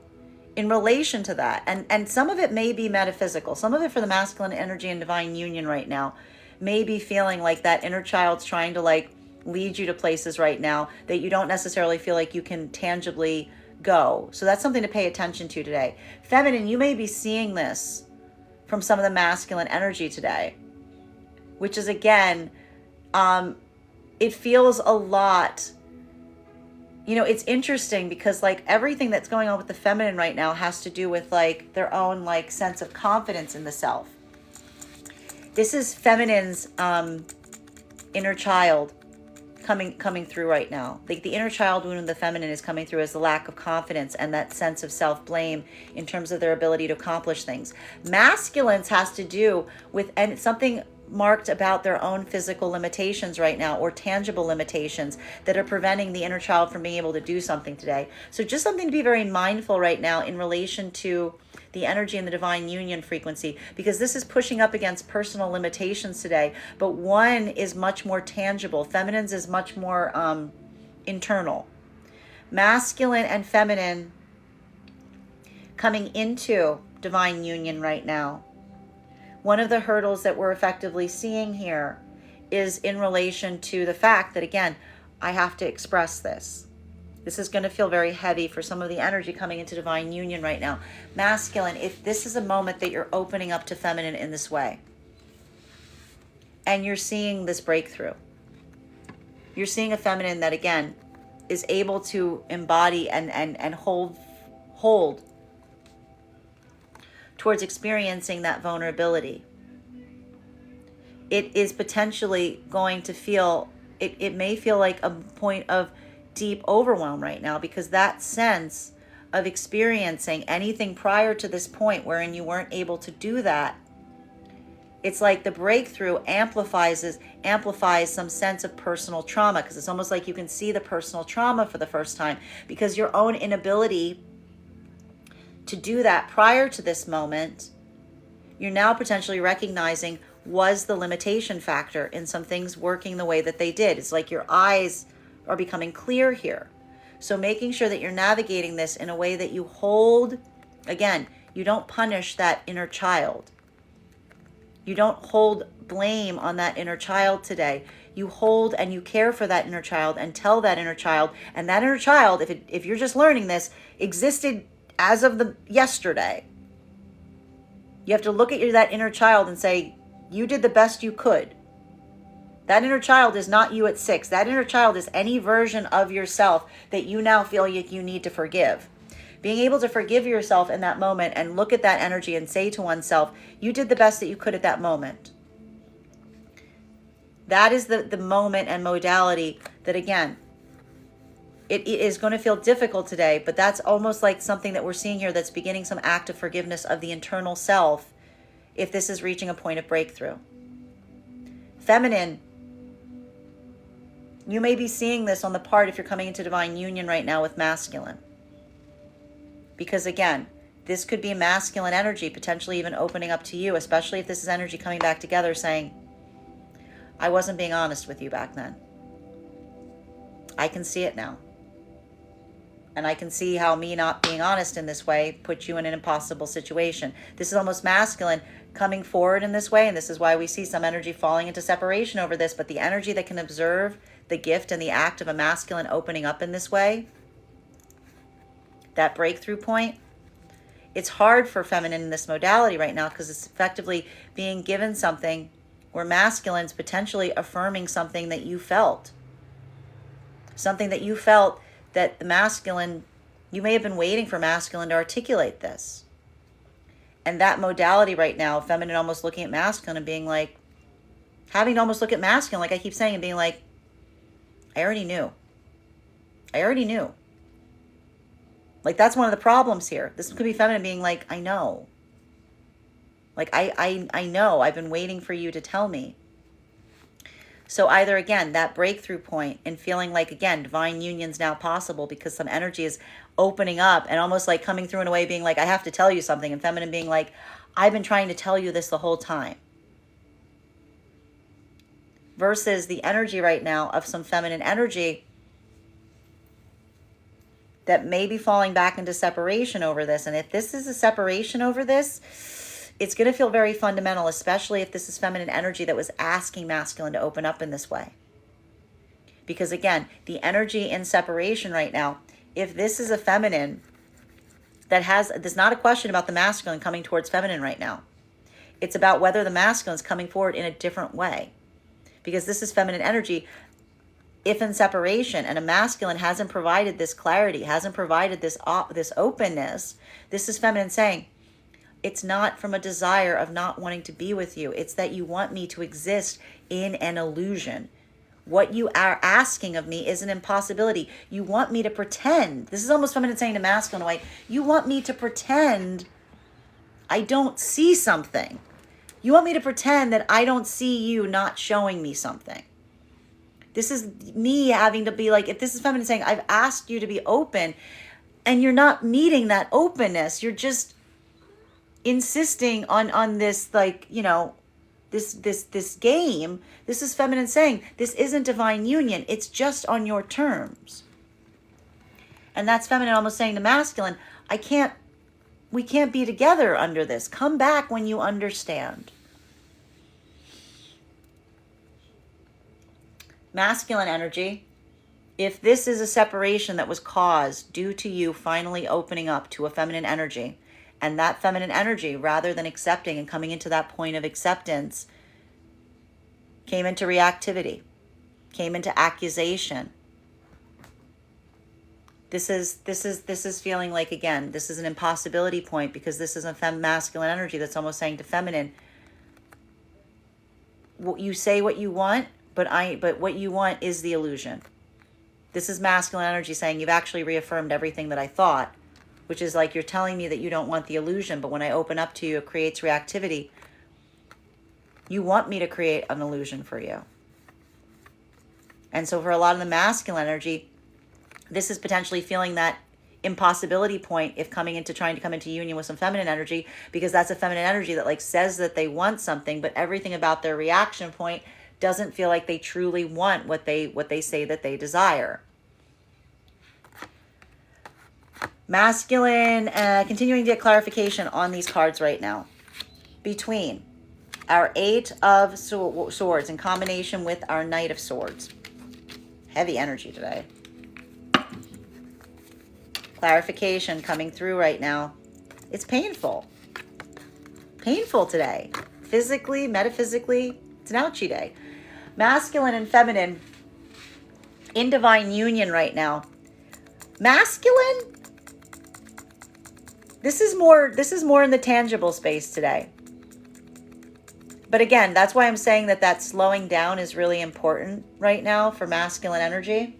[SPEAKER 1] in relation to that. And some of it may be metaphysical. Some of it for the masculine energy and divine union right now may be feeling like that inner child's trying to like lead you to places right now that you don't necessarily feel like you can tangibly go. So that's something to pay attention to today. Feminine, you may be seeing this from some of the masculine energy today, which is again, it feels a lot You know, it's interesting because like everything that's going on with the feminine right now has to do with like their own like sense of confidence in the self. This is feminine's inner child coming through right now. Like the inner child wound in the feminine is coming through as the lack of confidence and that sense of self-blame in terms of their ability to accomplish things. Masculine's has to do with, and something marked about their own physical limitations right now, or tangible limitations that are preventing the inner child from being able to do something today. So just something to be very mindful right now in relation to the energy and the divine union frequency, because this is pushing up against personal limitations today, but one is much more tangible. Feminine's is much more internal. Masculine and feminine coming into divine union right now. One of the hurdles that we're effectively seeing here is in relation to the fact that, again, I have to express this. This is going to feel very heavy for some of the energy coming into divine union right now. Masculine, if this is a moment that you're opening up to feminine in this way, and you're seeing this breakthrough, you're seeing a feminine that, again, is able to embody and hold towards experiencing that vulnerability. It is potentially going to feel, it may feel like a point of deep overwhelm right now, because that sense of experiencing anything prior to this point wherein you weren't able to do that, it's like the breakthrough amplifies some sense of personal trauma, because it's almost like you can see the personal trauma for the first time, because your own inability to do that prior to this moment, you're now potentially recognizing was the limitation factor in some things working the way that they did. It's like your eyes are becoming clear here. So making sure that you're navigating this in a way that you hold, again, you don't punish that inner child. You don't hold blame on that inner child today. You hold and you care for that inner child and tell that inner child, and that inner child, if you're just learning this, existed as of the yesterday. You have to look at that inner child and say, you did the best you could. That inner child is not you at 6. That inner child is any version of yourself that you now feel you need to forgive. Being able to forgive yourself in that moment and look at that energy and say to oneself, you did the best that you could at that moment. That is the moment and modality that, again, it is going to feel difficult today, but that's almost like something that we're seeing here that's beginning some act of forgiveness of the internal self if this is reaching a point of breakthrough. Feminine, you may be seeing this on the part if you're coming into divine union right now with masculine. Because again, this could be a masculine energy potentially even opening up to you, especially if this is energy coming back together saying, I wasn't being honest with you back then. I can see it now. And I can see how me not being honest in this way put you in an impossible situation. This is almost masculine coming forward in this way, and this is why we see some energy falling into separation over this, but the energy that can observe the gift and the act of a masculine opening up in this way, that breakthrough point, it's hard for feminine in this modality right now because it's effectively being given something where masculine's potentially affirming something that you felt. Something that you felt that the masculine, you may have been waiting for masculine to articulate this. And that modality right now, feminine almost looking at masculine and being like, having to almost look at masculine, like I keep saying, and being like, I already knew. I already knew. Like that's one of the problems here. This could be feminine being like, I know. Like I know. I've been waiting for you to tell me. So either, again, that breakthrough point and feeling like, again, divine union's now possible because some energy is opening up and almost like coming through in a way being like, I have to tell you something. And feminine being like, I've been trying to tell you this the whole time. Versus the energy right now of some feminine energy that may be falling back into separation over this. And if this is a separation over this, it's going to feel very fundamental, especially if this is feminine energy that was asking masculine to open up in this way. Because again, the energy in separation right now, if this is a feminine that has, there's not a question about the masculine coming towards feminine right now. It's about whether the masculine is coming forward in a different way. Because this is feminine energy if in separation and a masculine hasn't provided this clarity, hasn't provided this openness, this is feminine saying, it's not from a desire of not wanting to be with you. It's that you want me to exist in an illusion. What you are asking of me is an impossibility. You want me to pretend. This is almost feminine saying to masculine way. You want me to pretend I don't see something. You want me to pretend that I don't see you not showing me something. This is me having to be like, if this is feminine saying, I've asked you to be open and you're not meeting that openness. You're just insisting on this, like, you know, this game. This is feminine saying, this isn't divine union. It's just on your terms. And that's feminine almost saying to masculine, we can't be together under this. Come back when you understand. Masculine energy, if this is a separation that was caused due to you finally opening up to a feminine energy, and that feminine energy, rather than accepting and coming into that point of acceptance, came into reactivity, came into accusation. This is feeling like, again, this is an impossibility point, because this is a masculine energy that's almost saying to feminine, you say what you want, but what you want is the illusion. This is masculine energy saying, you've actually reaffirmed everything that I thought, which is like, you're telling me that you don't want the illusion, but when I open up to you, it creates reactivity. You want me to create an illusion for you. And so for a lot of the masculine energy, this is potentially feeling that impossibility point if trying to come into union with some feminine energy, because that's a feminine energy that like says that they want something, but everything about their reaction point doesn't feel like they truly want what they say that they desire. Masculine, continuing to get clarification on these cards right now. Between our Eight of Swords in combination with our Knight of Swords. Heavy energy today. Clarification coming through right now. It's painful. Painful today. Physically, metaphysically, it's an ouchie day. Masculine and feminine in divine union right now. Masculine, this is more in the tangible space today. But again, that's why I'm saying that slowing down is really important right now for masculine energy.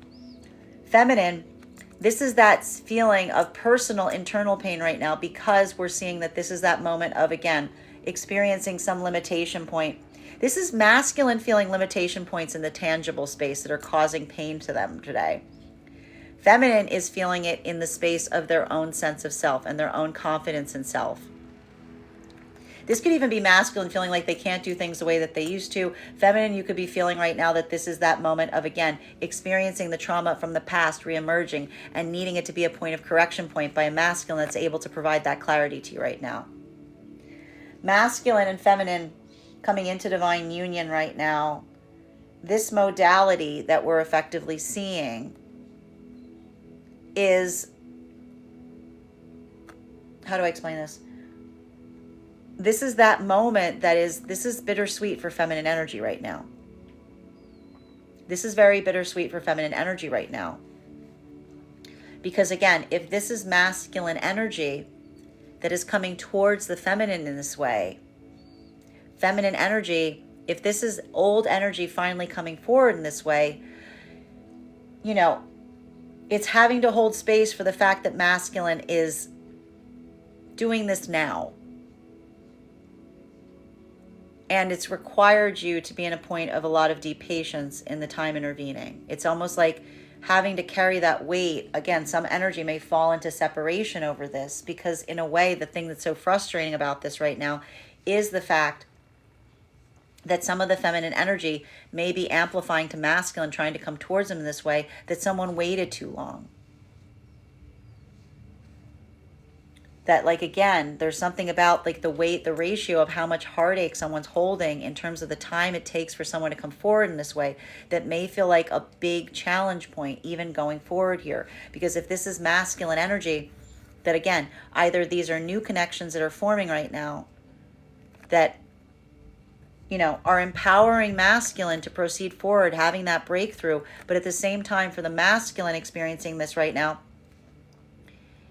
[SPEAKER 1] Feminine, this is that feeling of personal internal pain right now, because we're seeing that this is that moment of, again, experiencing some limitation point. This is masculine feeling limitation points in the tangible space that are causing pain to them today. Feminine is feeling it in the space of their own sense of self and their own confidence in self. This could even be masculine feeling like they can't do things the way that they used to. Feminine, you could be feeling right now that this is that moment of, again, experiencing the trauma from the past reemerging and needing it to be a point of correction point by a masculine that's able to provide that clarity to you right now. Masculine and feminine coming into divine union right now. This modality that we're effectively seeing is, how do I explain this? This is that moment this is bittersweet for feminine energy right now. This is very bittersweet for feminine energy right now. Because again, if this is masculine energy that is coming towards the feminine in this way, feminine energy, if this is old energy finally coming forward in this way, you know, it's having to hold space for the fact that masculine is doing this now. And it's required you to be in a point of a lot of deep patience in the time intervening. It's almost like having to carry that weight. Again, some energy may fall into separation over this, because in a way, the thing that's so frustrating about this right now is the fact that some of the feminine energy may be amplifying to masculine, trying to come towards them in this way, that someone waited too long. That, like, again, there's something about like the weight, the ratio of how much heartache someone's holding in terms of the time it takes for someone to come forward in this way, that may feel like a big challenge point even going forward here. Because if this is masculine energy, that again, either these are new connections that are forming right now, that are empowering masculine to proceed forward, having that breakthrough. But at the same time, for the masculine experiencing this right now,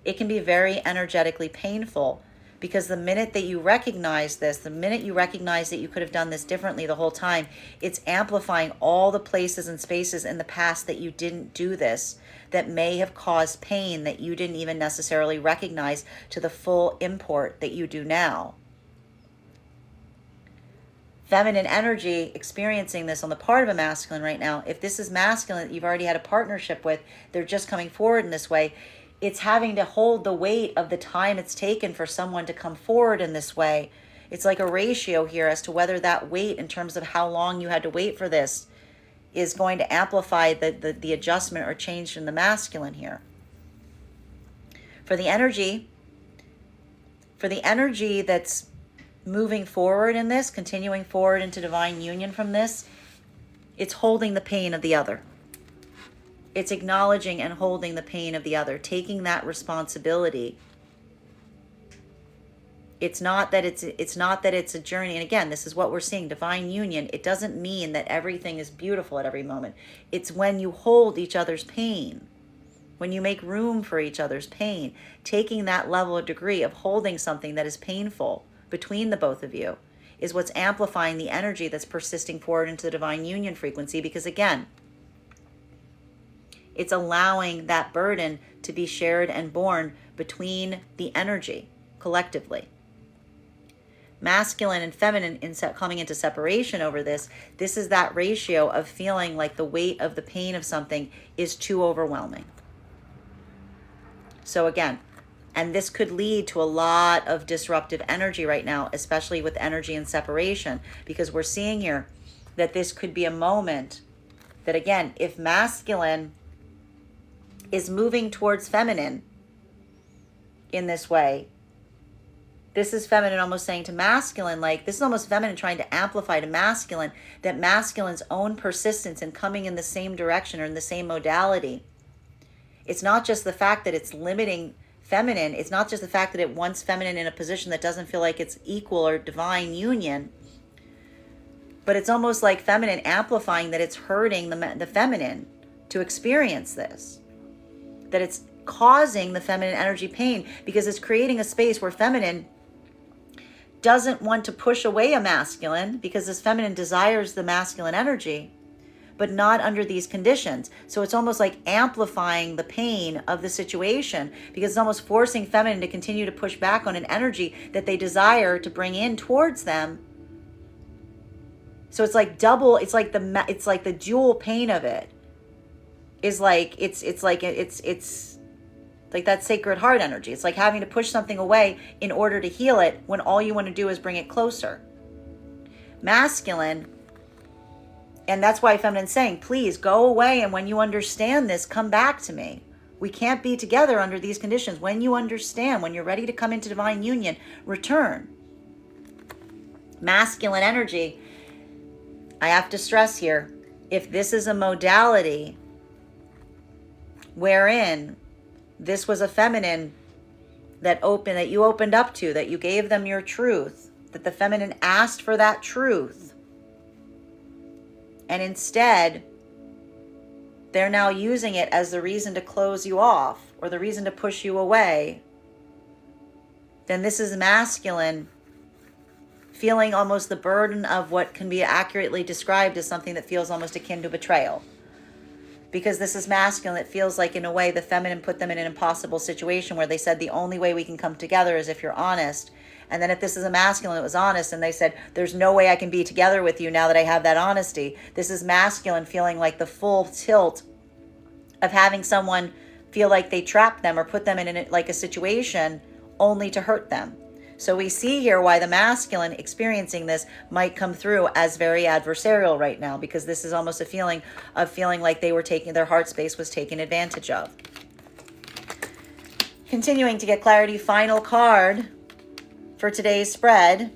[SPEAKER 1] it can be very energetically painful, because the minute that you recognize this, the minute you recognize that you could have done this differently the whole time, it's amplifying all the places and spaces in the past that you didn't do this, that may have caused pain that you didn't even necessarily recognize to the full import that you do now. Feminine energy experiencing this on the part of a masculine right now, if this is masculine that you've already had a partnership with, they're just coming forward in this way, it's having to hold the weight of the time it's taken for someone to come forward in this way. It's like a ratio here as to whether that weight, in terms of how long you had to wait for this, is going to amplify the adjustment or change in the masculine here. For the energy that's moving forward in this, continuing forward into divine union from this, it's holding the pain of the other. It's acknowledging and holding the pain of the other, taking that responsibility. It's not that it's a journey. And again, this is what we're seeing, divine union. It doesn't mean that everything is beautiful at every moment. It's when you hold each other's pain, when you make room for each other's pain, taking that level of degree of holding something that is painful between the both of you is what's amplifying the energy that's persisting forward into the divine union frequency. Because again, it's allowing that burden to be shared and borne between the energy collectively. Masculine and feminine coming into separation over this is that ratio of feeling like the weight of the pain of something is too overwhelming. So again, and this could lead to a lot of disruptive energy right now, especially with energy and separation, because we're seeing here that this could be a moment that, again, if masculine is moving towards feminine in this way, this is feminine almost saying to masculine, like, this is almost feminine trying to amplify to masculine that masculine's own persistence in coming in the same direction or in the same modality. It's not just the fact that it's limiting feminine. It's not just the fact that it wants feminine in a position that doesn't feel like it's equal or divine union, but it's almost like feminine amplifying that it's hurting the feminine to experience this, that it's causing the feminine energy pain, because it's creating a space where feminine doesn't want to push away a masculine, because this feminine desires the masculine energy, but not under these conditions. So it's almost like amplifying the pain of the situation, because it's almost forcing feminine to continue to push back on an energy that they desire to bring in towards them. So it's like double, it's like the dual pain of it is like, it's like that Sacred Heart energy. It's like having to push something away in order to heal it when all you want to do is bring it closer. Masculine, and that's why feminine's saying, please go away, and when you understand this, come back to me. We can't be together under these conditions. When you understand, when you're ready to come into divine union, return. Masculine energy, I have to stress here, if this is a modality wherein this was a feminine that you opened up to, that you gave them your truth, that the feminine asked for that truth, and instead they're now using it as the reason to close you off or the reason to push you away, then this is masculine feeling almost the burden of what can be accurately described as something that feels almost akin to betrayal. Because this is masculine, it feels like, in a way, the feminine put them in an impossible situation where they said the only way we can come together is if you're honest. And then if this is a masculine that was honest and they said, there's no way I can be together with you now that I have that honesty. This is masculine feeling like the full tilt of having someone feel like they trapped them or put them in a situation only to hurt them. So we see here why the masculine experiencing this might come through as very adversarial right now, because this is almost a feeling like they were their heart space was taken advantage of. Continuing to get clarity, final card for today's spread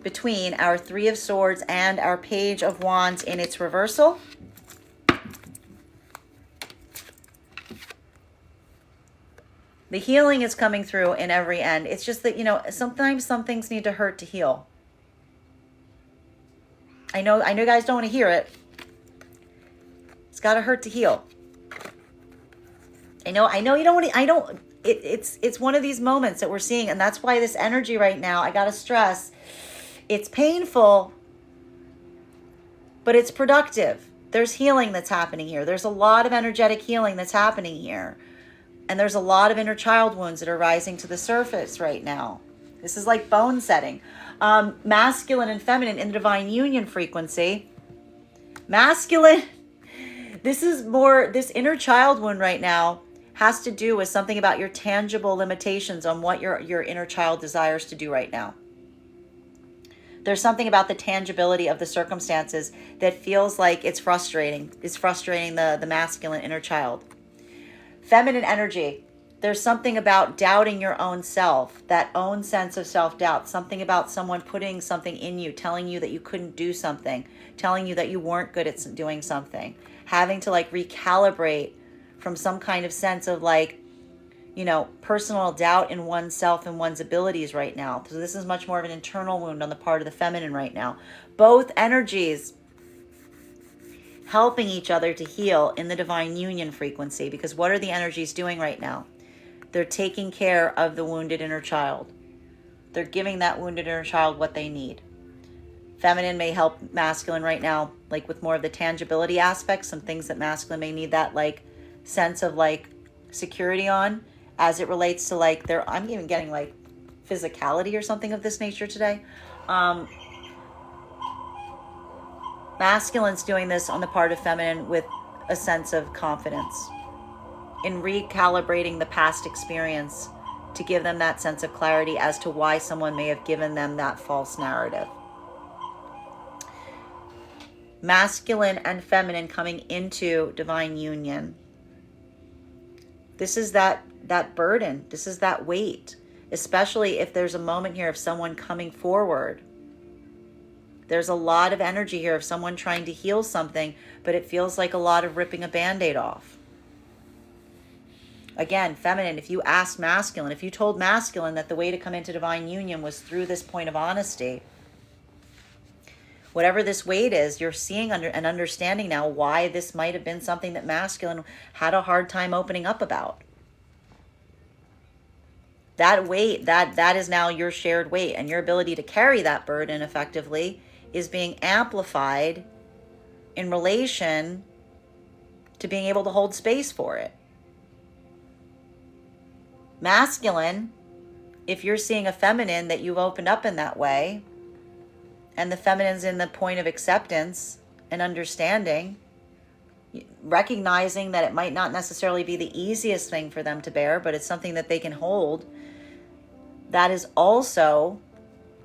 [SPEAKER 1] between our Three of Swords and our Page of Wands in its reversal. The healing is coming through in every end. It's just that, sometimes some things need to hurt to heal. I know you guys don't want to hear it. It's got to hurt to heal. I know you don't want to, it's one of these moments that we're seeing, and that's why this energy right now, I got to stress, it's painful, but it's productive. There's healing that's happening here. There's a lot of energetic healing that's happening here. And there's a lot of inner child wounds that are rising to the surface right now. This is like bone setting. Masculine and feminine in the divine union frequency. Masculine, this inner child wound right now has to do with something about your tangible limitations on what your inner child desires to do right now. There's something about the tangibility of the circumstances that feels like it's frustrating. It's frustrating the masculine inner child. Feminine energy, there's something about doubting your own self, that own sense of self-doubt, something about someone putting something in you, telling you that you couldn't do something, telling you that you weren't good at doing something, having to like recalibrate from some kind of sense of like, personal doubt in oneself and one's abilities right now. So this is much more of an internal wound on the part of the feminine right now. Both energies helping each other to heal in the divine union frequency, because what are the energies doing right now? They're taking care of the wounded inner child. They're giving that wounded inner child what they need. Feminine may help masculine right now, like with more of the tangibility aspects, some things that masculine may need that like sense of like security on, as it relates to like I'm even getting like physicality or something of this nature today. Masculine's doing this on the part of feminine with a sense of confidence in recalibrating the past experience to give them that sense of clarity as to why someone may have given them that false narrative. Masculine and feminine coming into divine union. This is that burden. This is that weight, especially if there's a moment here of someone coming forward. There's a lot of energy here of someone trying to heal something, but it feels like a lot of ripping a Band-Aid off. Again, feminine, if you asked masculine, if you told masculine that the way to come into divine union was through this point of honesty, whatever this weight is, you're seeing and understanding now why this might have been something that masculine had a hard time opening up about. That weight, that is now your shared weight, and your ability to carry that burden effectively is being amplified in relation to being able to hold space for it. Masculine, if you're seeing a feminine that you've opened up in that way, and the feminine's in the point of acceptance and understanding, recognizing that it might not necessarily be the easiest thing for them to bear, but it's something that they can hold, that is also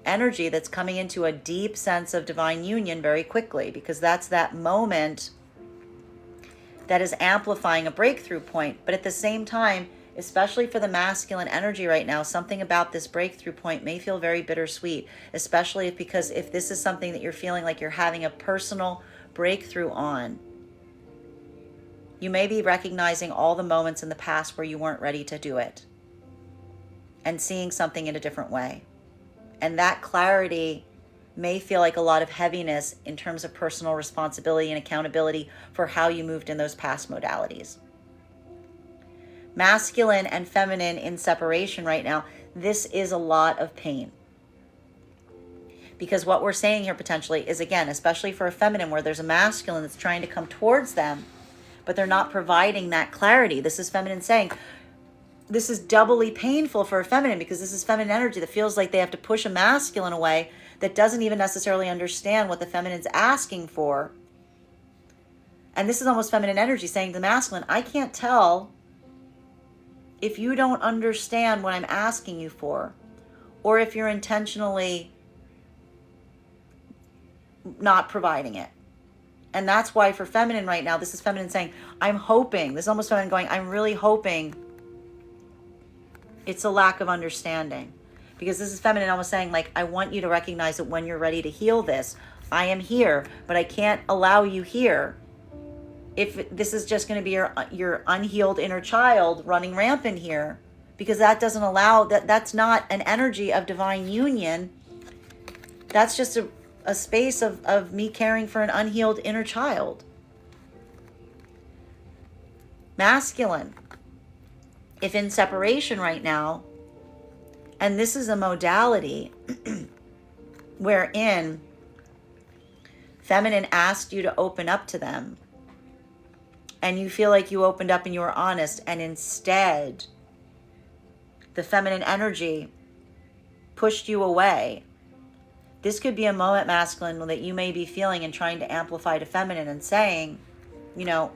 [SPEAKER 1] energy that's coming into a deep sense of divine union very quickly, because that's that moment that is amplifying a breakthrough point. But at the same time, especially for the masculine energy right now, something about this breakthrough point may feel very bittersweet, especially because if this is something that you're feeling like you're having a personal breakthrough on, you may be recognizing all the moments in the past where you weren't ready to do it and seeing something in a different way. And that clarity may feel like a lot of heaviness in terms of personal responsibility and accountability for how you moved in those past modalities. Masculine and feminine in separation right now, this is a lot of pain. Because what we're saying here potentially is, again, especially for a feminine where there's a masculine that's trying to come towards them, but they're not providing that clarity. This is feminine saying, this is doubly painful for a feminine, because this is feminine energy that feels like they have to push a masculine away that doesn't even necessarily understand what the feminine's asking for. And this is almost feminine energy saying to the masculine, I can't tell if you don't understand what I'm asking you for, or if you're intentionally not providing it. And that's why for feminine right now, this is feminine saying, I'm hoping, this is almost feminine going, I'm really hoping it's a lack of understanding. Because this is feminine almost saying, like, I want you to recognize that when you're ready to heal this, I am here, but I can't allow you here if this is just going to be your unhealed inner child running rampant here, because that doesn't allow, that's not an energy of divine union. That's just a space of me caring for an unhealed inner child. Masculine, if in separation right now, and this is a modality wherein feminine asked you to open up to them, and you feel like you opened up and you were honest, and instead the feminine energy pushed you away. This could be a moment, masculine, that you may be feeling and trying to amplify to feminine and saying, you know,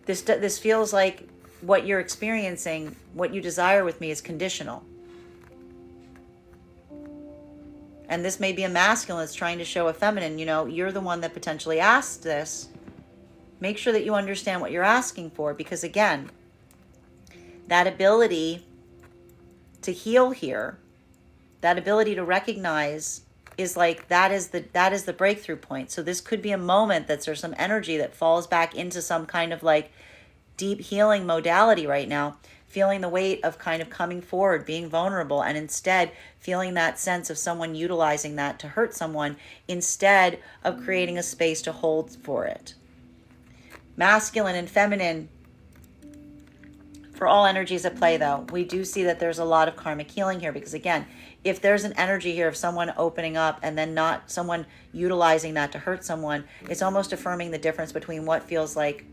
[SPEAKER 1] this feels like what you're experiencing, what you desire with me is conditional. And this may be a masculine that's trying to show a feminine, you know, you're the one that potentially asked this. Make sure that you understand what you're asking for, because again, that ability to heal here, that ability to recognize is like, that is the breakthrough point. So this could be a moment that there's some energy that falls back into some kind of like deep healing modality right now, feeling the weight of kind of coming forward, being vulnerable, and instead feeling that sense of someone utilizing that to hurt someone instead of creating a space to hold for it. Masculine and feminine, for all energies at play though, we do see that there's a lot of karmic healing here, because again, if there's an energy here of someone opening up and then not someone utilizing that to hurt someone, it's almost affirming the difference between what feels like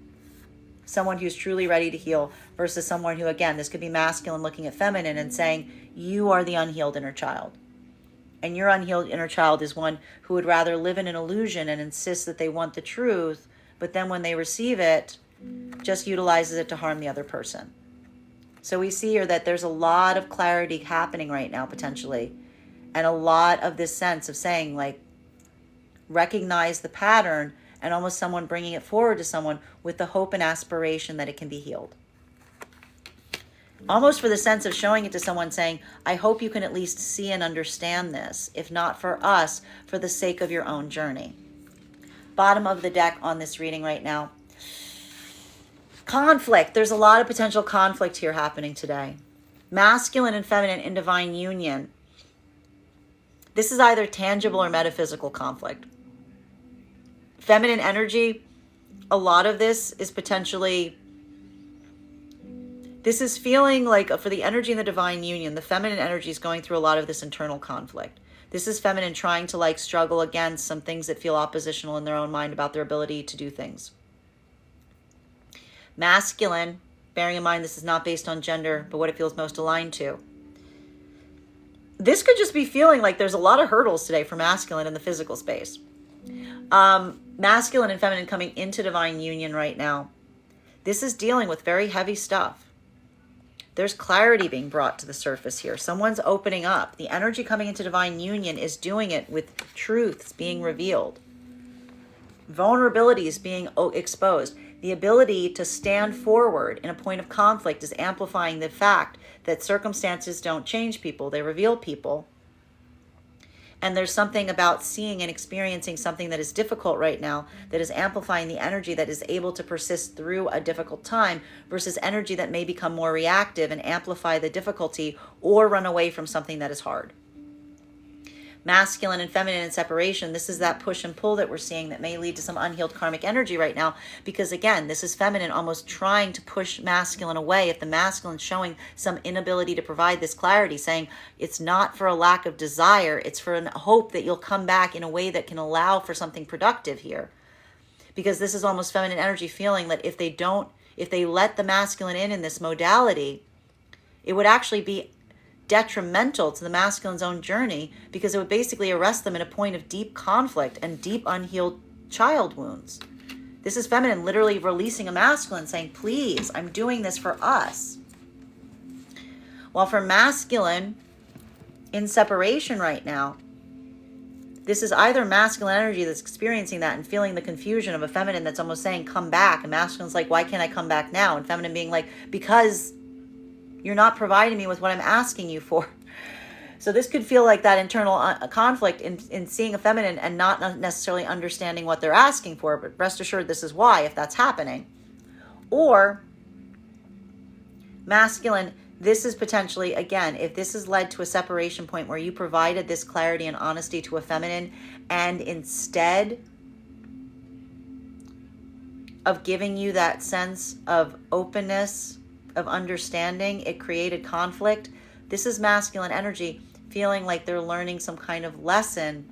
[SPEAKER 1] someone who's truly ready to heal versus someone who, again, this could be masculine looking at feminine and saying, you are the unhealed inner child. And your unhealed inner child is one who would rather live in an illusion and insist that they want the truth, but then when they receive it, just utilizes it to harm the other person. So we see here that there's a lot of clarity happening right now, potentially, and a lot of this sense of saying, like, recognize the pattern, and almost someone bringing it forward to someone with the hope and aspiration that it can be healed. Almost for the sense of showing it to someone saying, I hope you can at least see and understand this, if not for us, for the sake of your own journey. Bottom of the deck on this reading right now. Conflict. There's a lot of potential conflict here happening today. Masculine and feminine in divine union. This is either tangible or metaphysical conflict. Feminine energy, a lot of this is potentially, this is feeling like for the energy in the divine union, the feminine energy is going through a lot of this internal conflict. This is feminine trying to like struggle against some things that feel oppositional in their own mind about their ability to do things. Masculine, bearing in mind this is not based on gender, but what it feels most aligned to. This could just be feeling like there's a lot of hurdles today for masculine in the physical space. Masculine and feminine coming into divine union right now. This is dealing with very heavy stuff. There's clarity being brought to the surface here. Someone's opening up. The energy coming into divine union is doing it with truths being revealed. Vulnerabilities being exposed. The ability to stand forward in a point of conflict is amplifying the fact that circumstances don't change people, they reveal people. And there's something about seeing and experiencing something that is difficult right now that is amplifying the energy that is able to persist through a difficult time versus energy that may become more reactive and amplify the difficulty or run away from something that is hard. Masculine and feminine in separation, this is that push and pull that we're seeing that may lead to some unhealed karmic energy right now, because again, this is feminine almost trying to push masculine away. If the masculine showing some inability to provide this clarity, saying it's not for a lack of desire, it's for a hope that you'll come back in a way that can allow for something productive here. Because this is almost feminine energy feeling that if they let the masculine in this modality, it would actually be detrimental to the masculine's own journey, because it would basically arrest them in a point of deep conflict and deep unhealed child wounds. This is feminine literally releasing a masculine saying, please, I'm doing this for us. While for masculine in separation right now, this is either masculine energy that's experiencing that and feeling the confusion of a feminine that's almost saying, come back. And masculine's like, why can't I come back now? And feminine being like, because you're not providing me with what I'm asking you for. So this could feel like that internal conflict in seeing a feminine and not necessarily understanding what they're asking for, but rest assured this is why, if that's happening. Or masculine this is potentially, again, if this has led to a separation point where you provided this clarity and honesty to a feminine, and instead of giving you that sense of openness, of understanding, it created conflict. This is masculine energy feeling like they're learning some kind of lesson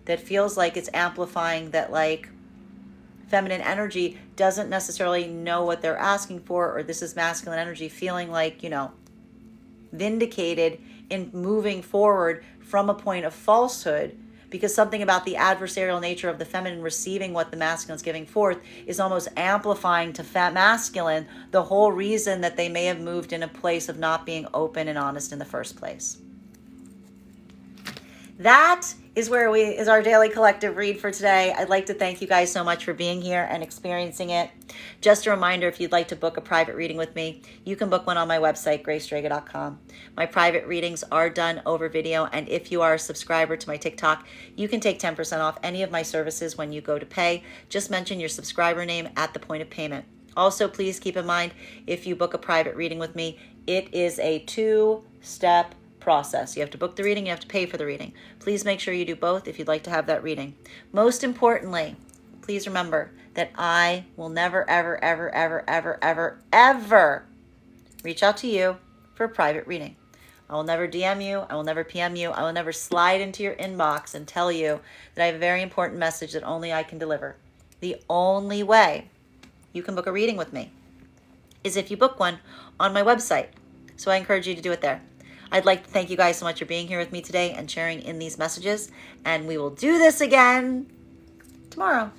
[SPEAKER 1] that feels like it's amplifying that, like, feminine energy doesn't necessarily know what they're asking for, or this is masculine energy feeling like, vindicated in moving forward from a point of falsehood, because something about the adversarial nature of the feminine receiving what the masculine is giving forth is almost amplifying to masculine the whole reason that they may have moved in a place of not being open and honest in the first place. That is is our daily collective read for today. I'd like to thank you guys so much for being here and experiencing it. Just a reminder, if you'd like to book a private reading with me, you can book one on my website, gracestrega.com. My private readings are done over video, and if you are a subscriber to my TikTok, you can take 10% off any of my services when you go to pay. Just mention your subscriber name at the point of payment. Also, please keep in mind, if you book a private reading with me, it is a 2-step process. You have to book the reading, you have to pay for the reading. Please make sure you do both if you'd like to have that reading. Most importantly, please remember that I will never, ever, ever, ever, ever, ever, ever reach out to you for a private reading. I will never DM you. I will never PM you. I will never slide into your inbox and tell you that I have a very important message that only I can deliver. The only way you can book a reading with me is if you book one on my website. So I encourage you to do it there. I'd like to thank you guys so much for being here with me today and sharing in these messages. And we will do this again tomorrow.